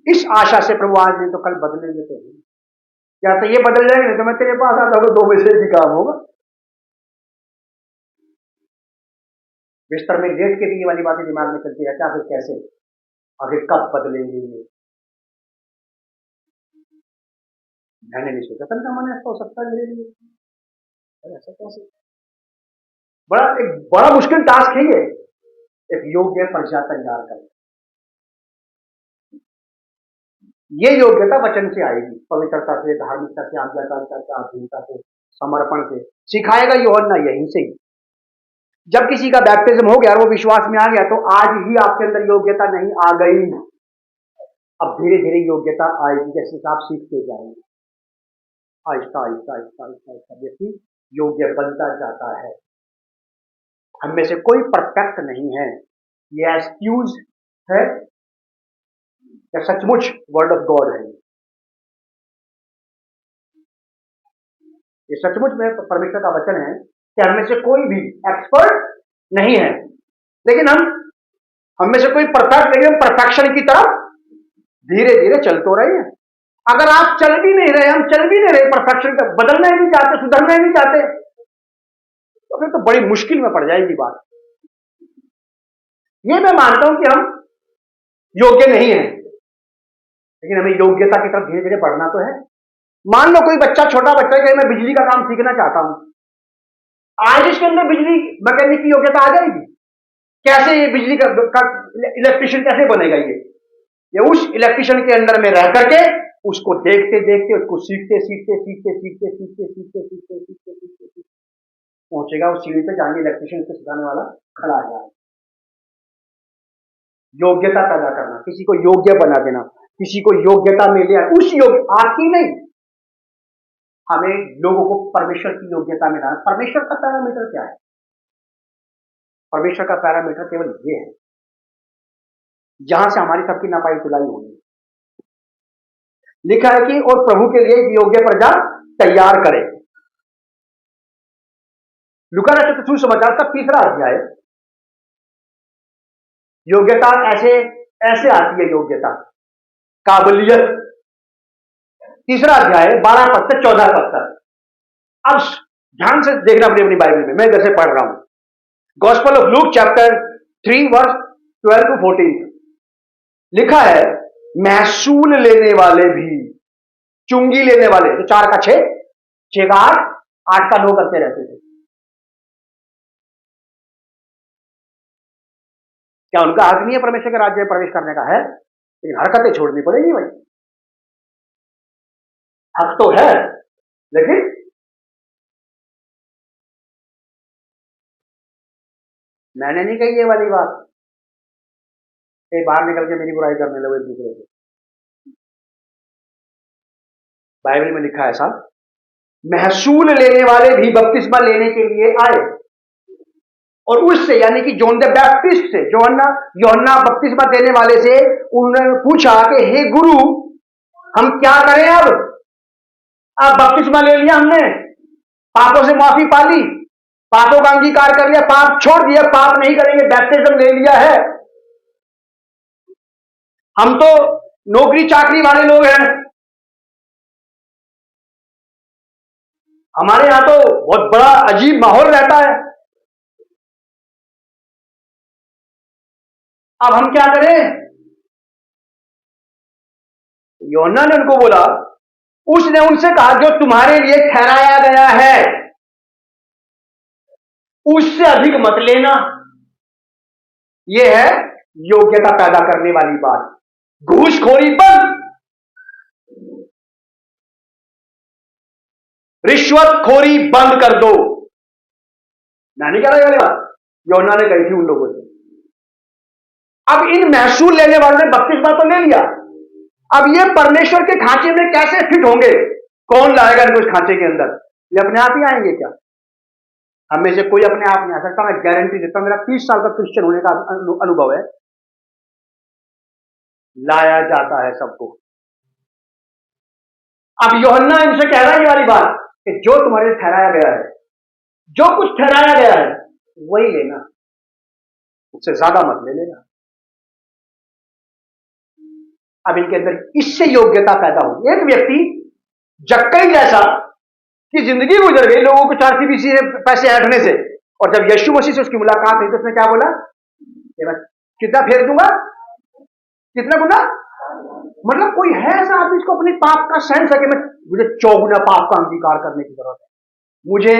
इस आशा से प्रभु आज नहीं तो कल बदलेंगे तो क्या, तो ये बदल जाएंगे, नहीं तो मैं तेरे पास आता हूँ, 2 में से ही काम होगा। बिस्तर में लेट के भी ये वाली बातें दिमाग में चलती रहती है, आखिर कैसे, आखिर कब बदलेंगे ये? मैंने नहीं सोचा था मन ऐसा हो सकता है मेरे लिए, ऐसा कैसे? एक बड़ा मुश्किल टास्क है ये, एक योग्य प्रजा तैयार करना। ये योग्यता वचन से आएगी, पवित्रता से, धार्मिकता से, आज्ञाकारिता से, आधीनता से, समर्पण से। सिखाएगा यूहन्ना यहीं से ही। जब किसी का बैप्टिज्म हो गया और वो विश्वास में आ गया, तो आज ही आपके अंदर योग्यता नहीं आ गई, अब धीरे धीरे योग्यता आएगी, जैसे आप सीखते जाएंगे। आहिस्ता आहिस्ता आहिस्ता आहिस्ता आहिस्ता व्यक्ति योग्य बनता जाता है। हम में से कोई परफेक्ट नहीं है, ये एक्सक्यूज है या सचमुच वर्ड ऑफ गॉड है? ये सचमुच में परमेश्वर का वचन है कि हम में से कोई भी एक्सपर्ट नहीं है, लेकिन हम में से कोई परफेक्ट नहीं, हम परफेक्शन की तरफ धीरे धीरे चल तो रहे हैं। अगर आप चल भी नहीं रहे, हम चल भी नहीं रहे परफेक्शन का, बदलना ही नहीं चाहते, सुधरना ही नहीं चाहते, तो फिर तो बड़ी मुश्किल में पड़ जाएगी बात। ये मैं मानता हूं कि हम योग्य नहीं है, लेकिन हमें योग्यता की तरफ धीरे धीरे बढ़ना तो है। मान लो कोई बच्चा, छोटा बच्चा कहे मैं बिजली का काम सीखना चाहता हूं, आज इसके अंदर बिजली मैकेनिक की योग्यता आ जाएगी? कैसे ये बिजली का इलेक्ट्रिशियन कैसे बनेगा? ये उस इलेक्ट्रिशियन के अंदर में रह करके उसको देखते देखते, उसको सीखते सीखते सीखते सीखते सीखते सीखते सीखते सीखते सीखते पहुंचेगा उस सीढ़ी पे जाने इलेक्ट्रिशियन को सिखाने वाला खड़ा है। योग्यता पैदा करना, किसी को योग्य बना देना, किसी को योग्यता में ले, उस योग्य आपकी नहीं, हमें लोगों को परमेश्वर की योग्यता में लाना। परमेश्वर का पैरामीटर क्या है? परमेश्वर का पैरामीटर केवल ये है जहां से हमारी सबकी नापाई तुलाई होगी। लिखा है कि और प्रभु के लिए योग्य प्रजा तैयार करे। लूका रचित सुसमाचार का 3रा अध्याय। योग्यता ऐसे ऐसे आती है, योग्यता, काबिलियत। 3रा अध्याय 12 पद से 14 पद तक। अब ध्यान से देखना अपनी बाइबल में, मैं इधर से पढ़ रहा हूं। Gospel of Luke chapter 3 verse 12 to 14 लिखा है, महसूल लेने वाले भी, चुंगी लेने वाले, तो 4 का 6, 6 का 8, 8 का 9 करते रहते थे। क्या उनका हक नहीं है परमेश्वर के राज्य में प्रवेश करने का? है, लेकिन हरकतें छोड़नी पड़ेगी भाई। हक तो है, लेकिन मैंने नहीं कही ये वाली बात, कहीं बाहर निकल के मेरी बुराई करने लगे एक दूसरे से। बाइबल में लिखा है ऐसा, महसूल लेने वाले भी बपतिस्मा लेने के लिए आए, और उससे यानी कि जॉन द बैप्टिस्ट से, यूहन्ना बपतिस्मा देने वाले से उन्होंने पूछा कि हे गुरु, हम क्या करें? अब बपतिस्मा ले लिया हमने, पापों से माफी पा ली, पापों का अंगीकार कर लिया, पाप छोड़ दिया, पाप नहीं करेंगे, बैप्टिज्म ले लिया है, हम तो नौकरी चाकरी वाले लोग हैं, हमारे यहां तो बहुत बड़ा अजीब माहौल रहता है, अब हम क्या करें? यूहन्ना ने उनको बोला, उसने उनसे कहा जो तुम्हारे लिए ठहराया गया है उससे अधिक मत लेना। यह है योग्यता पैदा करने वाली बात। घूसखोरी बंद, रिश्वतखोरी बंद कर दो। मैं नहीं कह रहा ये बात, यूहन्ना ने कही थी उन लोगों से। अब इन महसूल लेने वालों ने बपतिस्मा तो ले लिया, अब ये परमेश्वर के खांचे में कैसे फिट होंगे? कौन लाएगा इनको इस खांचे के अंदर? ये अपने आप ही आएंगे क्या? हमें से कोई अपने आप नहीं आ सकता। मैं गारंटी देता हूं, मेरा 30 साल का क्रिश्चियन होने का अनुभव है, लाया जाता है सबको। अब यूहन्ना इनसे कह रहा है ये वाली बात कि जो तुम्हारे लिए ठहराया गया है, जो कुछ ठहराया गया है वही लेना, उससे ज्यादा मत ले लेना। अब इनके अंदर इससे योग्यता पैदा होगी। एक व्यक्ति जक्कई जैसा की जिंदगी गुजर गई लोगों को 4 CBC से पैसे ऐंठने से, और जब यीशु मसीह से उसकी मुलाकात हुई तो उसने क्या बोला? मैं कितना फेर दूंगा, कितना गुना? मतलब कोई है ऐसा आदमी जिसको अपने पाप का सेंस है कि मैं मुझे 4 गुना पाप का अंगीकार करने की जरूरत है? मुझे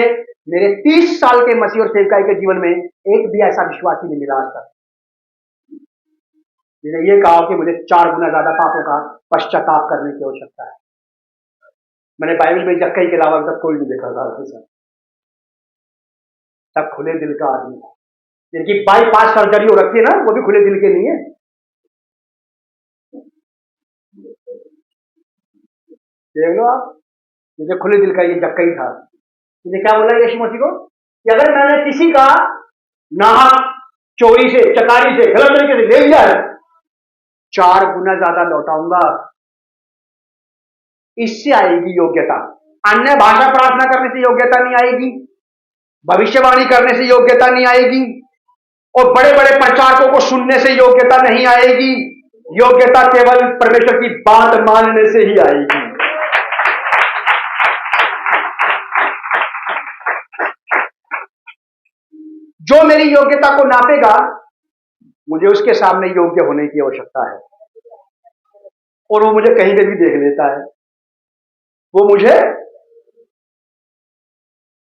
मेरे 30 साल के मसीह और सेवकाई के जीवन में एक भी ऐसा विश्वासी नहीं मिला आज तक जिन्हें यह कहा कि मुझे 4 गुना ज्यादा पापों का पश्चाताप करने की आवश्यकता है। मैंने बाइबल में जक्कई के अलावा तक कोई नहीं देखा था, सब खुले दिल का आदमी था। जिनकी बाईपास सर्जरी हो रखी है ना, वो भी खुले दिल के नहीं है। देख लो आप, जैसे खुले दिल का ये जक्कई था। इसने क्या बोला यीशु मसीह को कि अगर मैंने किसी का नाहक चोरी से, चकारी से, गलत तरीके से ले लिया है, 4 गुना ज्यादा लौटाऊंगा। इससे आएगी योग्यता। अन्य भाषा प्रार्थना करने से योग्यता नहीं आएगी, भविष्यवाणी करने से योग्यता नहीं आएगी, और बड़े बड़े प्रचारकों को सुनने से योग्यता नहीं आएगी। योग्यता केवल परमेश्वर की बात मानने से ही आएगी। जो मेरी योग्यता को नापेगा, मुझे उसके सामने योग्य होने की आवश्यकता है, और वो मुझे कहीं पे भी देख लेता है। वो मुझे,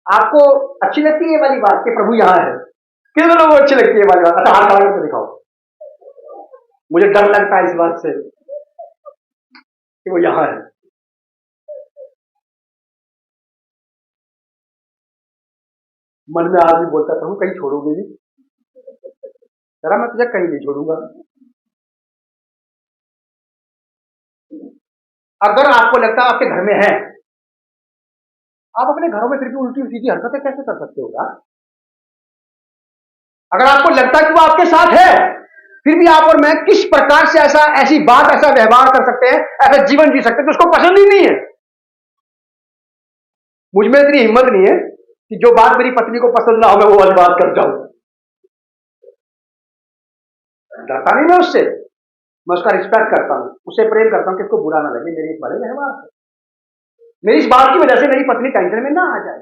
आपको अच्छी लगती है ये वाली बात कि प्रभु यहां है? कितने लोगों को अच्छी लगती है ये वाली बात? अच्छा, हाथ खड़ा करके दिखाओ। मुझे डर लगता है इस बात से कि वो यहां है। मन में आदमी बोलता है प्रभु कहीं छोड़ोगे नहीं? जरा मैं तुझे कहीं नहीं छोड़ूंगा। अगर आपको लगता है आपके घर में है, आप अपने घरों में फिर भी उल्टी सीधी हरकतें कैसे कर सकते हो यार? अगर आपको लगता है कि वो आपके साथ है, फिर भी आप और मैं किस प्रकार से ऐसी बात, ऐसा व्यवहार कर सकते हैं, ऐसा जीवन जी सकते हैं जो उसको पसंद ही नहीं है? मुझ में इतनी हिम्मत नहीं है कि जो बात मेरी पत्नी को पसंद ना हो मैं वो वाली बात कर जाऊं। डरता नहीं मैं उससे, मैं उसका रिस्पेक्ट करता हूं, उससे प्रेम करता हूं कि उसको बुरा ना लगे मेरे इस बड़े व्यवहार से, मेरी इस बात की वजह से मेरी पत्नी टेंशन में ना आ जाए।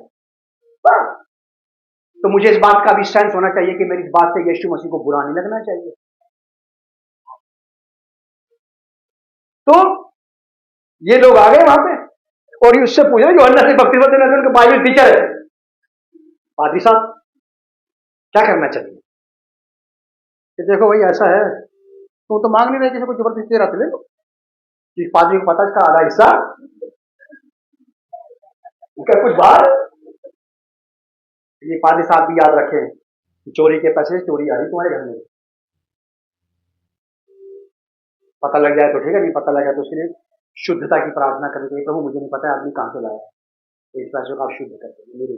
बस। तो मुझे इस बात का भी सेंस होना चाहिए कि मेरी इस बात से यीशु मसीह को बुरा नहीं लगना चाहिए। तो ये लोग आ गए वहां पे और उससे पूछ रहे, यूहन्ना से बपतिस्मा देने वाले बाइबल टीचर है, पादरी साहब क्या करना चाहिए? कि देखो भाई ऐसा है, तुम तो मांग नहीं रहे, किसी को जबरदस्ती दे रहा तो ले लो। कि पादरी को पता इसका आधा हिस्सा, इसका कुछ बात। ये पादरी साहब भी याद रखें कि चोरी के पैसे से चोरी आ रही तुम्हारे घर में। पता लग जाए तो ठीक है, नहीं पता लगा तो उसके लिए शुद्धता की प्रार्थना करनी चाहिए। प्रभु मुझे नहीं पता है आदमी कहां से लाया, इस पैसों का आप शुद्ध कर देंगे, मेरे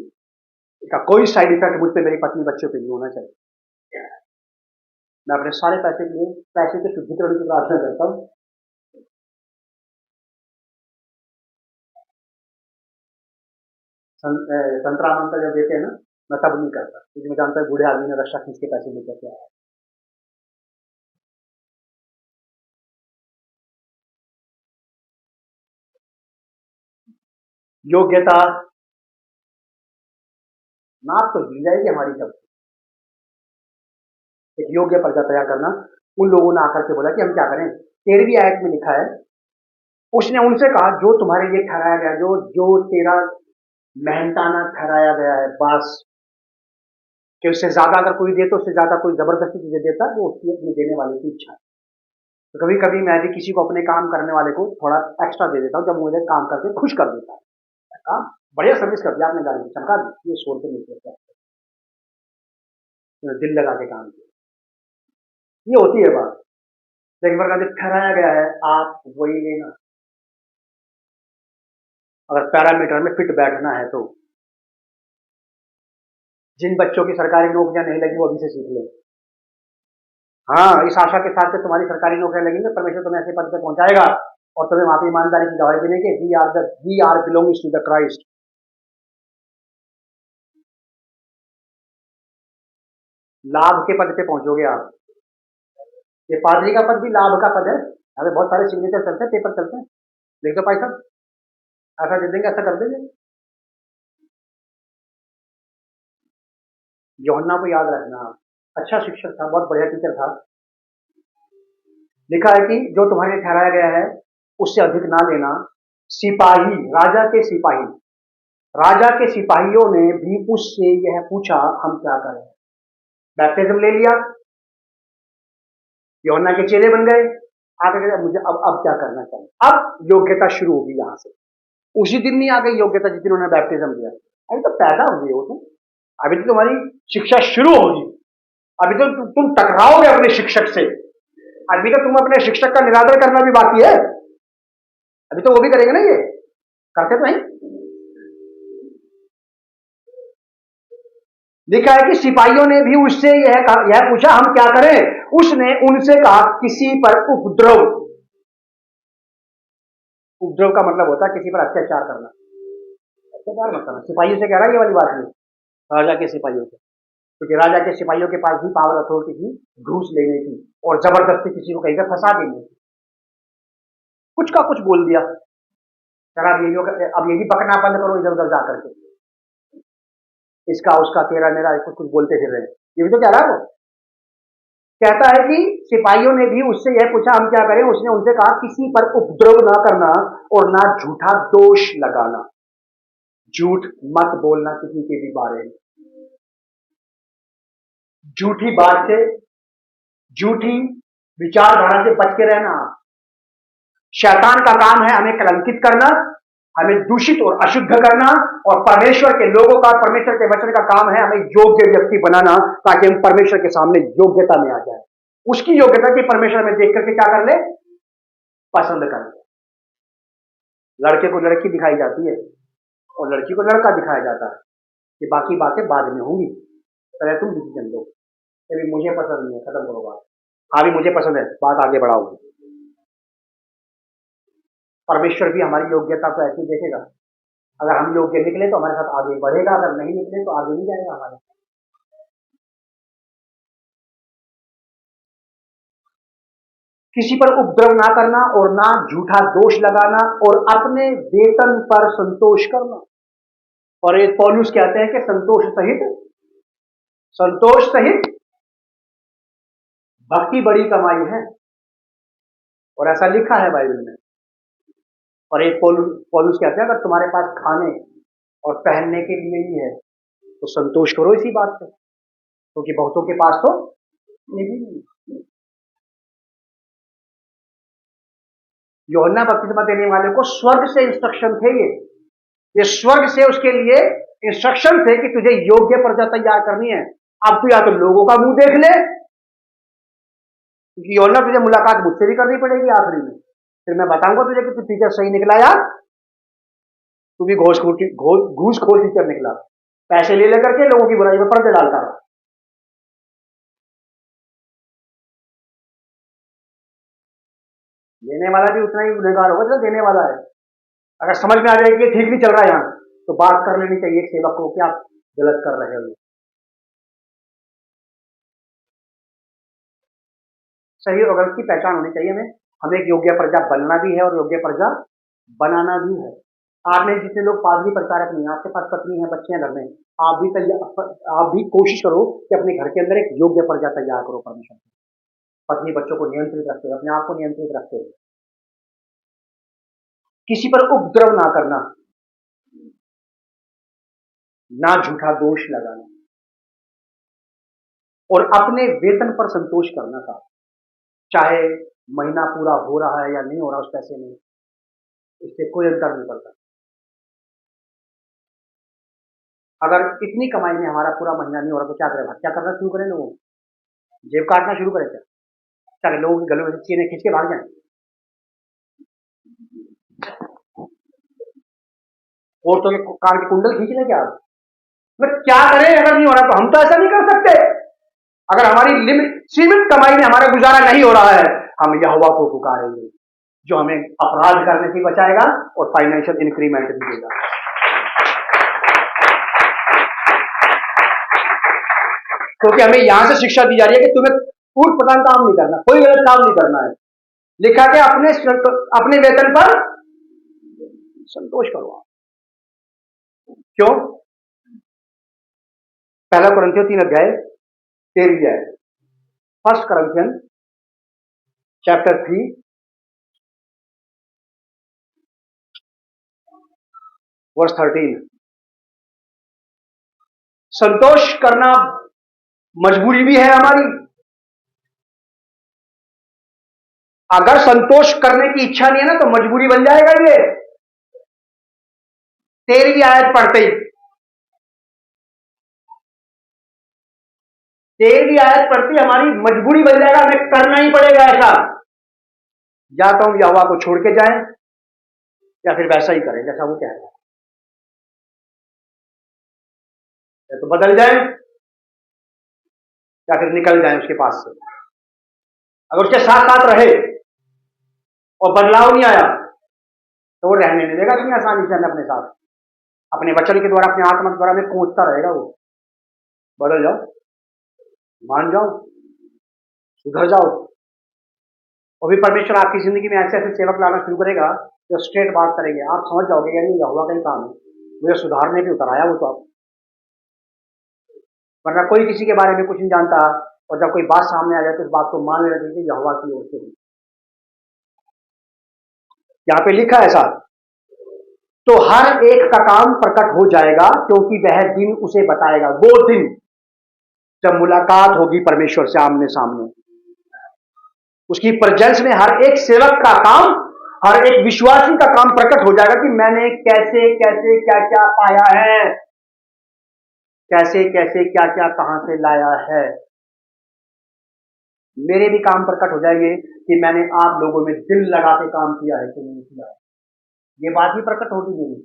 इसका कोई साइड इफेक्ट मुझ पर, मेरी पत्नी बच्चों पर नहीं होना चाहिए। मैं अपने सारे पैसे के लिए पैसे के शुद्धिकरण की प्रार्थना करता हूँ। संतरा मंत्र जब देते हैं ना, मैं तब नहीं करता, क्योंकि मैं जानता हूँ बूढ़े आदमी ने रक्षा खींच के पैसे लेकर के आया। योग्यता नाप तो दी जाएगी हमारी, जब एक योग्य प्रजा तैयार करना। उन लोगों ने आकर के बोला कि हम क्या करें? 13वीं आयत में लिखा है उसने उनसे कहा जो तुम्हारे लिए ठहराया गया, जो जो तेरा मेहनताना ठहराया गया है, बस कि उससे ज्यादा अगर कोई दे तो उससे ज्यादा कोई जबरदस्ती तुझे देता, वो उसकी अपने देने वाले की इच्छा है। तो कभी कभी मैं भी किसी को अपने काम करने वाले को थोड़ा एक्स्ट्रा दे देता हूँ जब मुझे काम करके खुश कर देता है। काम बढ़िया सर्विस कर दिया आपने, गाड़ी की चमका दी, ये 100 रुपये मिलते हैं, दिल लगा के काम किया, ये होती है बात। लेकिन वरना जो ठहराया गया है आप वही लेना। अगर पैरामीटर में फिट बैठना है तो जिन बच्चों की सरकारी नौकरियां नहीं लगी वो अभी से सीख लें। हाँ, इस आशा के साथ कि तुम्हारी सरकारी नौकरियां लगेंगे, परमेश्वर तुम्हें ऐसे पद पे पहुंचाएगा और तुम्हें वहां पे ईमानदारी की गवाही देने के we are belonging to the Christ. लाभ के पद पे पहुंचोगे आप। ये पादरी का पद भी लाभ का पद है। अरे बहुत सारे सिग्नेचर चलते हैं, पेपर चलते हैं, लिख दो भाई साहब, ऐसा दे देंगे, ऐसा कर देंगे। यूहन्ना को याद रखना, अच्छा शिक्षक था, बहुत बढ़िया टीचर था। लिखा है कि जो तुम्हारे लिए ठहराया गया है उससे अधिक ना लेना। सिपाही, राजा के सिपाही, राजा के सिपाहियों ने भी उससे यह पूछा हम क्या करें। बैप्टिज्म ले लिया, यूहन्ना के चेले बन गए, आकर कहते मुझे अब क्या करना चाहिए। अब योग्यता शुरू होगी यहां से। उसी दिन नहीं आ गई योग्यता जिस दिन उन्होंने बैप्टिज्म लिया, अभी तो पैदा हुए हो तुम, अभी तो तुम्हारी शिक्षा शुरू होगी, अभी तो तुम टकराओगे अपने शिक्षक से, अभी तो तुम अपने शिक्षक का निरादर करना भी बाकी है, अभी तो वो भी करेंगे ना, ये करते तो नहीं। लिखा है कि सिपाहियों ने भी उससे यह पूछा हम क्या करें। उसने उनसे कहा किसी पर उपद्रव, उपद्रव का मतलब होता है किसी पर अत्याचार करना, अत्याचार मत करना। सिपाहियों से कह रहा है ये वाली बात नहीं, राजा के सिपाहियों से, क्योंकि राजा के सिपाहियों के पास भी पावर अथॉरिटी थी घूस लेने की और जबरदस्ती किसी को कहीं पर फंसा देने की। कुछ का कुछ बोल दिया, सर अब ये भी पकना बंद करो इधर उधर जाकर के, इसका उसका तेरा मेरा कुछ कुछ बोलते फिर रहे हैं, ये भी तो कह रहा है वो। कहता है कि सिपाहियों ने भी उससे यह पूछा हम क्या करें। उसने उनसे कहा किसी पर उपद्रव ना करना और ना झूठा दोष लगाना, झूठ मत बोलना किसी के भी बारे में, झूठी बात से, झूठी विचारधारा से बच के रहना। शैतान का काम है हमें कलंकित करना, हमें दूषित और अशुद्ध करना, और परमेश्वर के लोगों का, परमेश्वर के वचन का काम है हमें योग्य व्यक्ति बनाना, ताकि हम परमेश्वर के सामने योग्यता में आ जाए। उसकी योग्यता की परमेश्वर में देख करके क्या कर ले, पसंद कर ले। लड़के को लड़की दिखाई जाती है और लड़की को लड़का दिखाया जाता है, कि बाकी बातें बाद में होंगी, पहले तुम डिसीजन लो, अभी मुझे पसंद नहीं है, खत्म करो बात, हाँ भी मुझे पसंद है, बात आगे बढ़ाओगे। परमेश्वर भी हमारी योग्यता को ऐसे देखेगा, अगर हम योग्य निकले तो हमारे साथ आगे बढ़ेगा, अगर नहीं निकले तो आगे नहीं जाएगा हमारे साथ। किसी पर उपद्रव ना करना और ना झूठा दोष लगाना और अपने वेतन पर संतोष करना। और एक पौलुस कहते हैं कि संतोष सहित भक्ति बड़ी कमाई है, और ऐसा लिखा है बाइबल में। और एक पौलुस कहते हैं अगर तुम्हारे पास खाने और पहनने के लिए ही है तो संतोष करो इसी बात से, क्योंकि बहुतों के पास तो नहीं। यूहन्ना बपतिस्मा देने वाले को स्वर्ग से इंस्ट्रक्शन थे, ये स्वर्ग से उसके लिए इंस्ट्रक्शन थे कि तुझे योग्य प्रजा तैयार करनी है। अब तू या तो लोगों का मुंह देख ले, क्योंकि यूहन्ना तुझे मुलाकात मुझसे भी करनी पड़ेगी आखिरी में, फिर मैं बताऊंगा तुझे कि तू टीचर सही निकला या तू भी घूसखोर टीचर निकला, पैसे ले लेकर के लोगों की बुराई में पर्दे डालता रहा। देने वाला भी उतना ही गुनहगार होगा जो देने वाला है। अगर समझ में आ जाए कि ये ठीक नहीं चल रहा है यहाँ, तो बात कर लेनी चाहिए सेवक को कि आप गलत कर रहे हो। सही और गलत की पहचान होनी चाहिए हमें एक योग्य प्रजा बनना भी है और योग्य प्रजा बनाना भी है। आपने जितने लोग पादरी प्रचारक नहीं, आपके पास पत्नी है, बच्चे हैं घर में, आप भी कोशिश करो कि अपने घर के अंदर एक योग्य प्रजा तैयार करो परमेश्वर। पत्नी बच्चों को नियंत्रित रखते हो, अपने आप को नियंत्रित रखते हो। किसी पर उपद्रव ना करना, ना झूठा दोष लगाना, और अपने वेतन पर संतोष करना था। चाहे महीना पूरा हो रहा है या नहीं हो रहा, उस पैसे में इससे कोई अंतर नहीं पड़ता। अगर इतनी कमाई में हमारा पूरा महीना नहीं हो रहा तो क्या करें? हत्या करना शुरू करें, लोगों जेब काटना शुरू करें क्या? चाहे लोगों के गलों में से चेनें खींच के भाग जाए, औरतों के कान के कुंडल खींच लें क्या? मतलब क्या करें? अगर नहीं हो रहा तो हम तो ऐसा नहीं कर सकते। अगर हमारी लिमिट सीमित कमाई में हमारा गुजारा नहीं हो रहा है, हम यहोवा को पुकारेंगे जो हमें अपराध करने से बचाएगा और फाइनेंशियल इंक्रीमेंट भी देगा। क्योंकि हमें यहां से शिक्षा दी जा रही है कि तुम्हें ऊट पटांग काम नहीं करना, कोई गलत काम नहीं करना है। लिखा के अपने वेतन पर संतोष करो। क्यों? पहला कुरिन्थियों 3:13 फर्स्ट कुरिन्थियन चैप्टर 3 वर्स 13। संतोष करना मजबूरी भी है हमारी। अगर संतोष करने की इच्छा नहीं है ना तो मजबूरी बन जाएगा। ये 13वीं आयत पढ़ते ही, 13वीं आयत पढ़ती हमारी मजबूरी बन जाएगा, हमें करना ही पड़ेगा ऐसा। या तो हम यहोवा को छोड़ के जाएं या फिर वैसा ही करें जैसा वो कह रहा है, या तो बदल जाए या फिर निकल जाए उसके पास से। अगर उसके साथ साथ रहे और बदलाव नहीं आया तो वो रहने नहीं देगा इतनी आसानी से हमें अपने साथ। अपने वचन के द्वारा, अपने आत्मा के द्वारा हमें कोसता रहेगा वो। बदल जाओ, मान जाओ, सुधर जाओ। और भी परमेश्वर आपकी जिंदगी में ऐसे ऐसे सेवक लाना शुरू करेगा जो स्ट्रेट बात करेंगे। आप समझ जाओगे यार ये यहोवा का ही काम है, मुझे सुधारने पे उतर आया वो तो। आप वरना कोई किसी के बारे में कुछ नहीं जानता और जब कोई बात सामने आ जाए तो इस बात को मान लेना चाहिए कि यहोवा की ओर से। यहां पे लिखा है ऐसा, तो हर एक का काम प्रकट हो जाएगा क्योंकि वह दिन उसे बताएगा। वो दिन जब मुलाकात होगी परमेश्वर से आमने सामने, उसकी प्रेजेंस में हर एक सेवक का काम, हर एक विश्वासी का काम प्रकट हो जाएगा कि मैंने कैसे कैसे क्या क्या पाया है, कैसे कैसे क्या क्या कहां से लाया है। मेरे भी काम प्रकट हो जाएंगे कि मैंने आप लोगों में दिल लगा के काम किया है कि नहीं किया। ये बात ही प्रकट होगी मेरी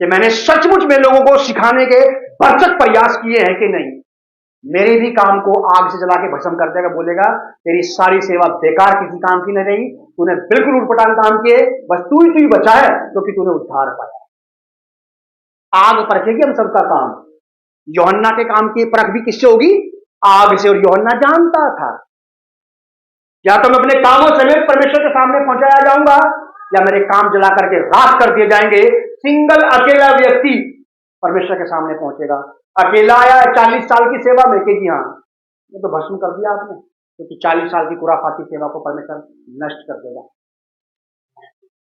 कि मैंने सचमुच में लोगों को सिखाने के भरसक प्रयास किए हैं कि नहीं। मेरे भी काम को आग से जला के भस्म कर देगा, बोलेगा तेरी सारी सेवा बेकार, किसी काम की नहीं रही, तूने बिल्कुल उटपटांग काम किए, बस तू ही बचा है क्योंकि तूने उद्धार पाया। आग परखेगी हम सबका काम। यूहन्ना के काम की परख भी किससे होगी? आग से। और यूहन्ना जानता था या तो मैं अपने कामों समेत परमेश्वर के सामने पहुंचाया जाऊंगा या मेरे काम जला करके राख कर दिए जाएंगे। सिंगल अकेला व्यक्ति परमेश्वर के सामने पहुंचेगा। अकेला आया 40 साल की सेवा में कि जी हाँ ये तो भस्म कर दिया आपने, क्योंकि 40 साल की खुराफाती सेवा को परमेश्वर नष्ट कर देगा।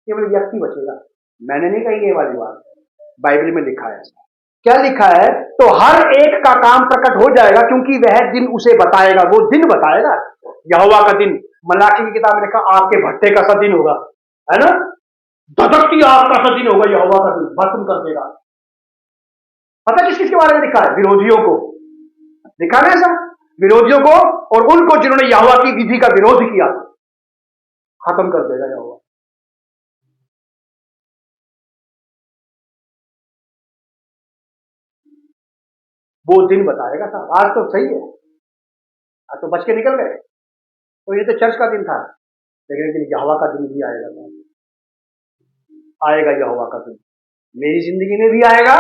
केवल व्यक्ति बचेगा। मैंने नहीं कही ये वाली बात, बाइबल में लिखा है। क्या लिखा है? तो हर एक का काम प्रकट हो जाएगा क्योंकि वह दिन उसे बताएगा। वो दिन बताएगा, यहोवा का दिन। मलाकी की किताब में लिखा आग के भट्टे का सा दिन होगा, है ना, धधकती आग का सा दिन होगा यहोवा का दिन, भस्म कर देगा। पता किस किस के बारे में लिखा है? विरोधियों को लिखा है ऐसा, विरोधियों को और उनको जिन्होंने यहोवा की विधि का विरोध किया, खत्म कर देगा यहोवा। वो दिन बताएगा साहब। आज तो सही है, आज तो बच के निकल गए, तो ये तो चर्च का दिन था, लेकिन यहोवा का दिन भी आएगा। आएगा यहोवा का दिन, मेरी जिंदगी में भी आएगा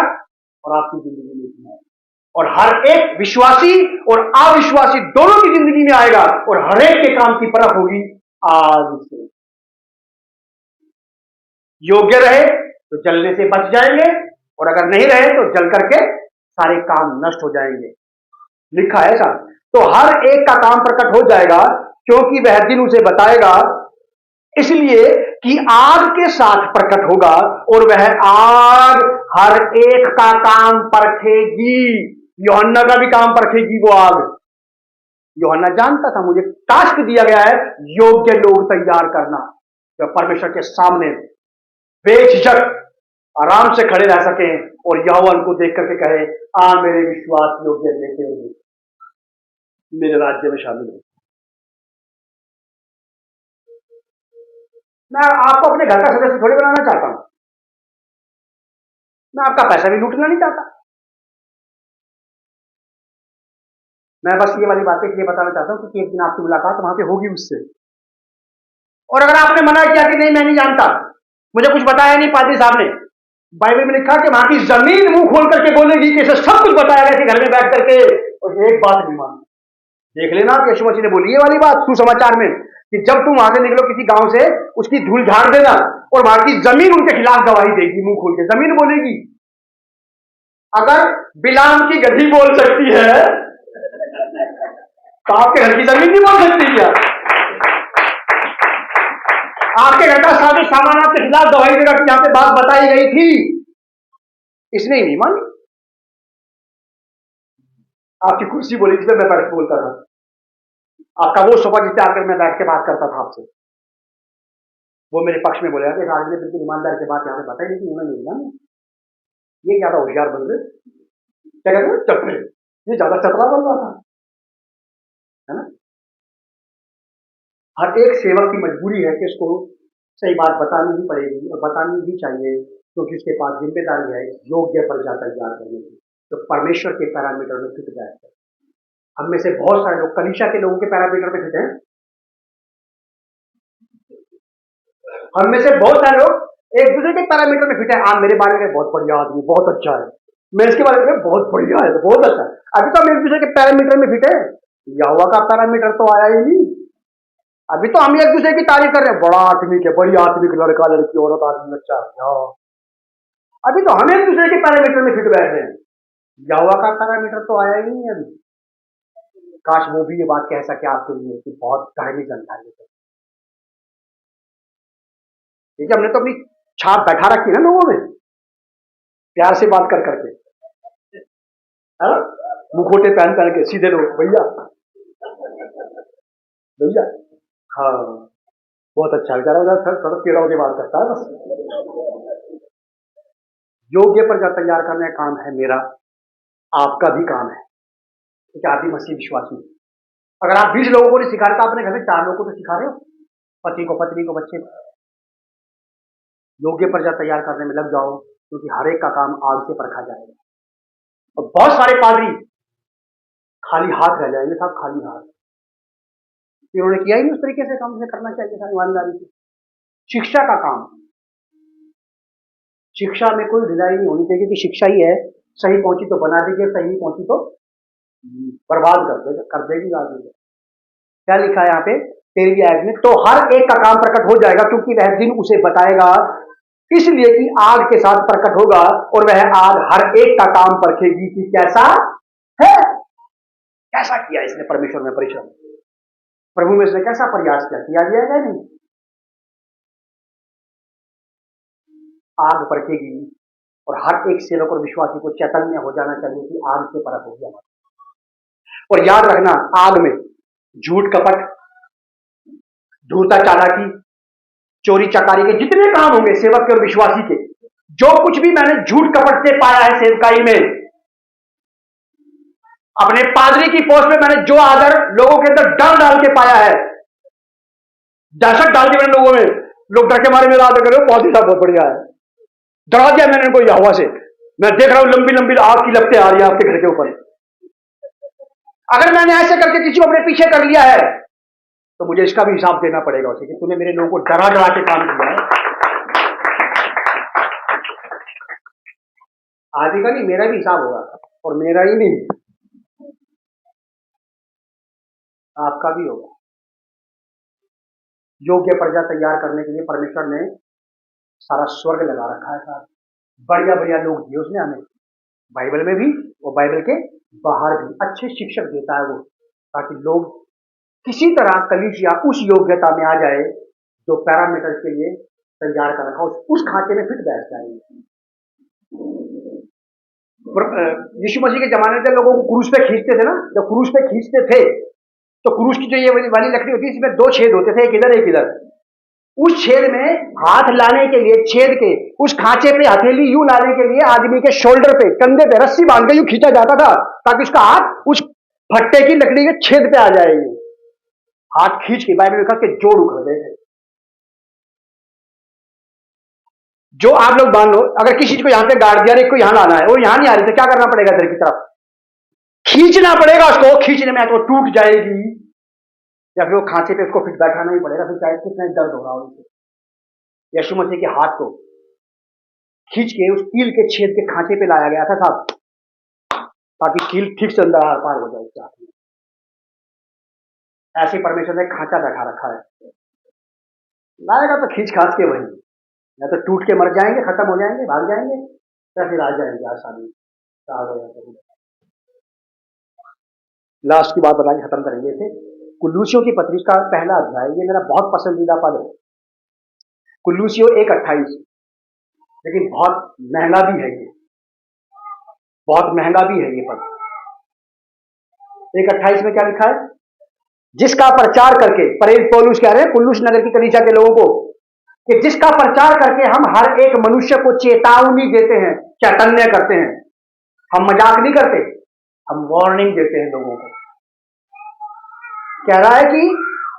और आपकी जिंदगी में भी आएगा, और हर एक विश्वासी और अविश्वासी दोनों की जिंदगी में आएगा, और हर एक के काम की परख होगी आज से। योग्य रहे तो जलने से बच जाएंगे, और अगर नहीं रहे तो जल करके सारे काम नष्ट हो जाएंगे। लिखा है ऐसा, तो हर एक का काम प्रकट हो जाएगा क्योंकि वह दिन उसे बताएगा। इसलिए कि आग के साथ प्रकट होगा और वह आग हर एक का काम परखेगी। यूहन्ना का भी काम परखेगी वो आग। यूहन्ना जानता था मुझे टास्क दिया गया है योग्य लोग तैयार करना, जो परमेश्वर के सामने बेझिझक आराम से खड़े रह सके और यहोवा उनको देख करके कहे, आ मेरे विश्वास योग्य बेटे हुए मेरे राज्य में शामिल हो। मैं आपको अपने घर का सदस्य थोड़ी बनाना चाहता हूं, मैं आपका पैसा भी लूटना नहीं चाहता। मैं बस ये वाली बातें इसलिए बताना चाहता हूं क्योंकि एक दिन आपकी मुलाकात वहां पे होगी उससे। और अगर आपने मना किया कि नहीं मैं नहीं जानता, मुझे कुछ बताया नहीं पादरी साहब ने, बाइबल में लिखा कि वहां की जमीन मुंह खोल करके बोलेगी कि इसे सब कुछ बताया गया कि घर में बैठ करके, और एक बात नहीं मानी। देख लेना आप, यीशु मसीह ने बोली ये वाली बात सुसमाचार में कि जब तुम वहां से निकलो किसी गांव से, उसकी धूल झाड़ देना और वहां की जमीन उनके खिलाफ गवाही देगी, मुंह खोल के जमीन बोलेगी। अगर बिलाम की गधी बोल सकती है तो आपके घर की जमीन नहीं बोल सकती क्या? आपके घर का सारे सामान आपके खिलाफ गवाही देगा कि यहां पे बात बताई गई थी, इसने ही नहीं मानी। आपकी कुर्सी बोली जिसमें मैं बैठ के बोलता था, आपका वो सोफा जिससे आकर मैं बैठ के बात करता था आपसे, वो मेरे पक्ष में बोलेगा कि आज ने बिल्कुल ईमानदार की बात यहां पे बताई लेकिन उन्होंने नहीं मानी। ये ज्यादा होशियार बन गए, क्या कहते हैं चतरे, ये ज्यादा चतरा बन रहा था, है ना। हर एक सेवक की मजबूरी है कि इसको सही बात बतानी ही पड़ेगी और बतानी ही चाहिए, क्योंकि उसके पास जिम्मेदारी है योग्य प्रजा तैयार करने की, तो परमेश्वर के पैरामीटर में फिट बैठते हैं। हम में से बहुत सारे लोग कलीसिया के लोगों के पैरामीटर में फिट हैं। हम में से बहुत सारे लोग एक दूसरे के पैरामीटर में फिट है। आप मेरे बारे में बहुत बढ़िया आदमी, बहुत अच्छा है, मैं इसके बारे में बहुत बढ़िया है, बहुत अच्छा है। अभी तो हम एक दूसरे के पैरामीटर में फिट है, यहोवा का पैरामीटर तो आया ही नहीं। अभी तो हम एक दूसरे की तारीफ कर रहे हैं, बड़ा आत्मिक है, बड़ी आत्मिक, लड़का लड़की औरत आदमी अच्छा है। अभी तो हम एक दूसरे के पैरामीटर में फिट बैठ रहे हैं, यहोवा का पैरामीटर तो आया ही नहीं अभी। काश वो भी ये बात कह सके आपके लिए कि बहुत गहरी जानकारी है, क्योंकि हमने तो अपनी छाप बैठा रखी ना लोगों में, प्यार से बात कर करके, मुखोटे पहन पहन के सीधे लोग, भैया भैया, हाँ बहुत अच्छा बेचारा थोड़ा टेढ़ा होकर बात करता है बस। योग्य प्रजा तैयार करने का काम है मेरा, आपका भी काम है, क्योंकि आप भी मसीह विश्वासी। अगर आप 20 लोगों को नहीं सिखा रहे तो अपने घर में 4 लोगों को तो सिखा रहे हो, पति को, पत्नी को, बच्चे को। योग्य प्रजा तैयार करने में लग जाओ, क्योंकि हर एक का काम आग से परखा जाएगा। और बहुत सारे पादरी खाली हाथ रह जाएंगे, साहब खाली हाथ, इन्होंने किया ही नहीं उस तरीके से काम से करना चाहिए था, ईमानदारी से। शिक्षा का काम, शिक्षा में कोई ढिलाई नहीं होनी चाहिए कि शिक्षा ही है, सही पहुंची तो बना देगी, सही नहीं पहुंची तो बर्बाद कर देगी आदमी। क्या लिखा है यहाँ पे 13वीं आयत में, तो हर एक का काम प्रकट हो जाएगा क्योंकि वह दिन उसे बताएगा, इसलिए कि आग के साथ प्रकट होगा और वह आग हर एक का काम परखेगी कि कैसा है, कैसा किया इसने परमेश्वर में परिश्रम, प्रभु में इसने कैसा प्रयास किया गया नहीं। आग परखेगी और हर एक सेवक और विश्वासी को चैतन्य हो जाना चाहिए कि आग से परख हो गया। और याद रखना, आग में झूठ कपट, धूर्ता चालाकी, चोरी चकारी के जितने काम होंगे सेवक के और विश्वासी के, जो कुछ भी मैंने झूठ कपट से पाया है सेवकाई में, अपने पादरी की पोस्ट में मैंने जो आदर लोगों के अंदर डर डाल के पाया है, दहशत डाल दी मैंने लोगों में, लोग डर के मारे मेरा आदर करो, बहुत ही साहब बहुत बढ़िया है, डरा दिया मैंने उनको यहोवा से। मैं देख रहा हूं लंबी लंबी आग की लपटें आ रही है आपके घर के ऊपर। अगर मैंने ऐसे करके किसी को अपने पीछे कर लिया है तो मुझे इसका भी हिसाब देना पड़ेगा उसे कि तूने मेरे लोगों को डरा डरा के काम किया है। आदि का नहीं, मेरा भी हिसाब होगा, और मेरा ही नहीं आपका भी होगा। योग्य प्रजा तैयार करने के लिए परमेश्वर ने सारा स्वर्ग लगा रखा है, साथ बढ़िया बढ़िया लोग दिए उसने हमें, बाइबल में भी और बाइबल के बाहर भी अच्छे शिक्षक देता है वो, ताकि लोग किसी तरह कलीसिया उस योग्यता में आ जाए जो पैरामीटर्स के लिए तैयार कर रखा उस खांचे में फिट बैठ जाएंगे। यीशु मसीह के जमाने से लोगों को क्रूस पे खींचते थे ना, जब क्रूस पे खींचते थे तो क्रूस की जो ये वाली लकड़ी होती है इसमें 2 छेद होते थे, एक इधर एक इधर। उस छेद में हाथ लाने के लिए छेद के उस खांचे पे हथेली यूं लाने के लिए आदमी के शोल्डर पे कंधे पे रस्सी बांध के यूं खींचा जाता था ताकि उसका हाथ उस फट्टे की लकड़ी के छेद पे आ जाएगी। हाथ खींच के बाइबल में लिखा के जोड़ उखड़ गए थे। जो आप लोग मान लो अगर किसी चीज को यहां पे गाड़ दिया, एक को यहां लाना है, वो यहां नहीं आ रही तो क्या करना पड़ेगा? इधर की तरफ खींचना पड़ेगा उसको। खींचने में तो टूट जाएगी या फिर वो खांचे पे उसको फिट बैठाना ही पड़ेगा, फिर चाहे कितना दर्द हो रहा हो उसे। यीशु मसीह के हाथ को खींच के उस कील के छेद के खांचे पे लाया गया था साहब, ताकि कील ठीक से अंदर आर पार हो जाए उसके हाथ में। ऐसे परमेश्वर ने खांचा बैठा रखा है, लाएगा तो खींच खांच के वही, या तो टूट के मर जाएंगे, खत्म हो जाएंगे, भाग जाएंगे, या फिर आ जाएंगे आसानी। लास्ट की बात बता के खत्म करेंगे इसे। कुलूसियों की पत्री का पहला अध्याय, ये मेरा बहुत पसंदीदा पद है, कुलूसियों 1:28। लेकिन बहुत महंगा भी है ये, बहुत महंगा भी है ये पद। 1:28 में क्या लिखा है? जिसका प्रचार करके, प्रेरित पौलुस कह रहे हैं कुलूस नगर की कलीसिया के लोगों को, कि जिसका प्रचार करके हम हर एक मनुष्य को चेतावनी देते हैं, चैतन्य करते हैं। हम मजाक नहीं करते, हम वार्निंग देते हैं लोगों को। कह रहा है कि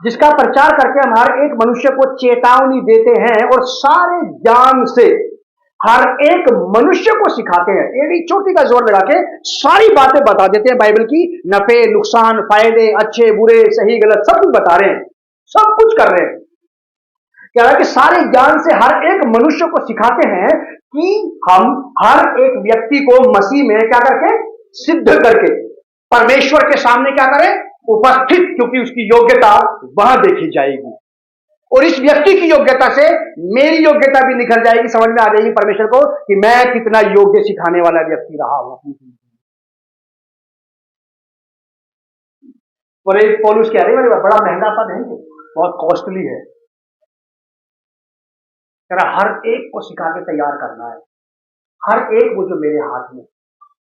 जिसका प्रचार करके हम हर एक मनुष्य को चेतावनी देते हैं और सारे ज्ञान से हर एक मनुष्य को सिखाते हैं। एड़ी चोटी का जोर लगा के सारी बातें बता देते हैं बाइबल की, नफे नुकसान फायदे अच्छे बुरे सही गलत सब कुछ बता रहे हैं, सब कुछ कर रहे हैं। कह रहा है कि सारे ज्ञान से हर एक मनुष्य को सिखाते हैं कि हम हर एक व्यक्ति को मसीह में क्या करके सिद्ध करके परमेश्वर के सामने क्या करें? उपस्थित, क्योंकि उसकी योग्यता वहां देखी जाएगी और इस व्यक्ति की योग्यता से मेरी योग्यता भी निखर जाएगी। समझ में आ जाएगी परमेश्वर को कि मैं कितना योग्य सिखाने वाला व्यक्ति रहा हूं अपनी जिंदगी में। पौलुस कह रहे हैं बड़ा महंगा पद है, बहुत कॉस्टली है। हर एक को सिखा के तैयार करना है, हर एक वो जो मेरे हाथ में,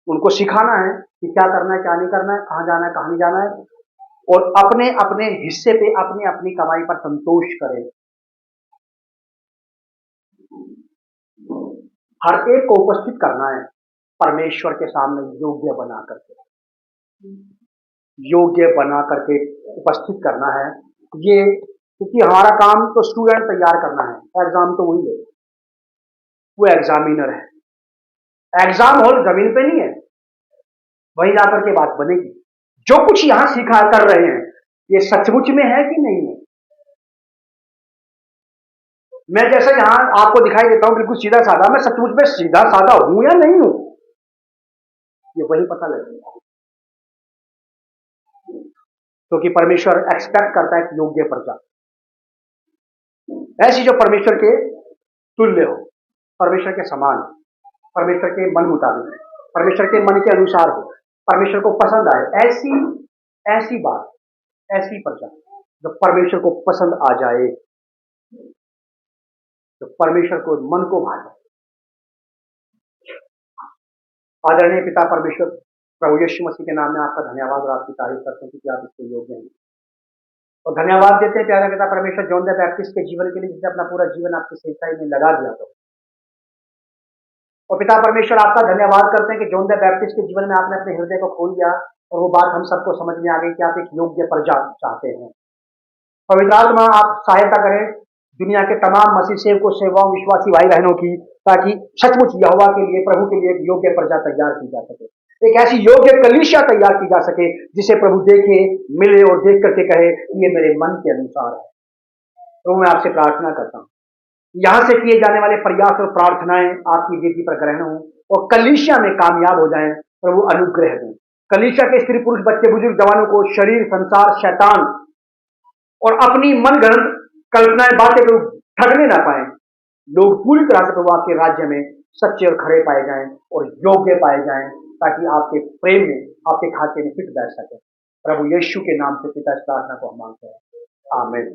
उनको सिखाना है कि क्या करना है क्या नहीं करना है, कहां जाना है कहां नहीं जाना है, और अपने अपने हिस्से पे अपनी अपनी कमाई पर संतोष करें। हर एक को उपस्थित करना है परमेश्वर के सामने योग्य बना करके, योग्य बना करके उपस्थित करना है। ये क्योंकि हमारा काम तो स्टूडेंट तैयार करना है, एग्जाम तो वही है, वो एग्जामिनर है। एग्जाम हॉल जमीन पे नहीं है, वहीं जाकर के बात बनेगी। जो कुछ यहां सीखा कर रहे हैं ये सचमुच में है कि नहीं है? मैं जैसा यहां आपको दिखाई देता हूं बिल्कुल सीधा साधा, मैं सचमुच में सीधा साधा हूं या नहीं हूं, ये वही पता लगेगा। क्योंकि परमेश्वर एक्सपेक्ट करता है कि योग्य प्रजा ऐसी जो परमेश्वर के तुल्य हो, परमेश्वर के समान, परमेश्वर के मन मुताबिक, परमेश्वर के मन के अनुसार हो, परमेश्वर को पसंद आए, ऐसी बात, ऐसी प्रजा जो परमेश्वर को पसंद आ जाए, तो परमेश्वर को मन को भा जाए। आदरणीय पिता परमेश्वर, प्रभु यीशु मसीह के नाम में आपका धन्यवाद और आपकी तारीफ करते हैं कि आप इसके योग्य हैं, और धन्यवाद देते हैं प्यारे पिता परमेश्वर जॉन द बैप्टिस्ट के जीवन के लिए, जिसने अपना पूरा जीवन आपकी सेवकाई में लगा दिया था। और पिता परमेश्वर आपका धन्यवाद करते हैं कि जॉन द बैप्टिस्ट के जीवन में आपने अपने हृदय को खोल दिया और वो बात हम सबको समझ में आ गई कि आप एक योग्य प्रजा चाहते हैं। पवित्र आत्मा आप सहायता करें दुनिया के तमाम मसीह सेवकों सेवाओं विश्वासी भाई बहनों की, ताकि सचमुच यहोवा के लिए प्रभु के लिए एक योग्य प्रजा तैयार की जा सके, एक ऐसी योग्य कलीसिया तैयार की जा सके जिसे प्रभु देखे मिले और देख करके कहे ये मेरे मन के अनुसार है। तो मैं आपसे प्रार्थना करता हूँ यहां से किए जाने वाले प्रयास और प्रार्थनाएं आपकी वेदी पर ग्रहण हों और कलीसिया में कामयाब हो जाएं। प्रभु अनुग्रह दें कलीसिया के स्त्री पुरुष बच्चे बुजुर्ग जवानों को शरीर संसार शैतान और अपनी मन गढ़ंत कल्पनाएं बातें को ठगने ना पाए। लोग पूरी तरह से प्रभु आपके राज्य में सच्चे और खरे पाए जाएं और योग्य पाए जाएं, ताकि आपके प्रेम में आपके खाते में फिट बैठ सके। प्रभु यीशु के नाम से पिता इस प्रार्थना को हम मांगते हैं, आमीन।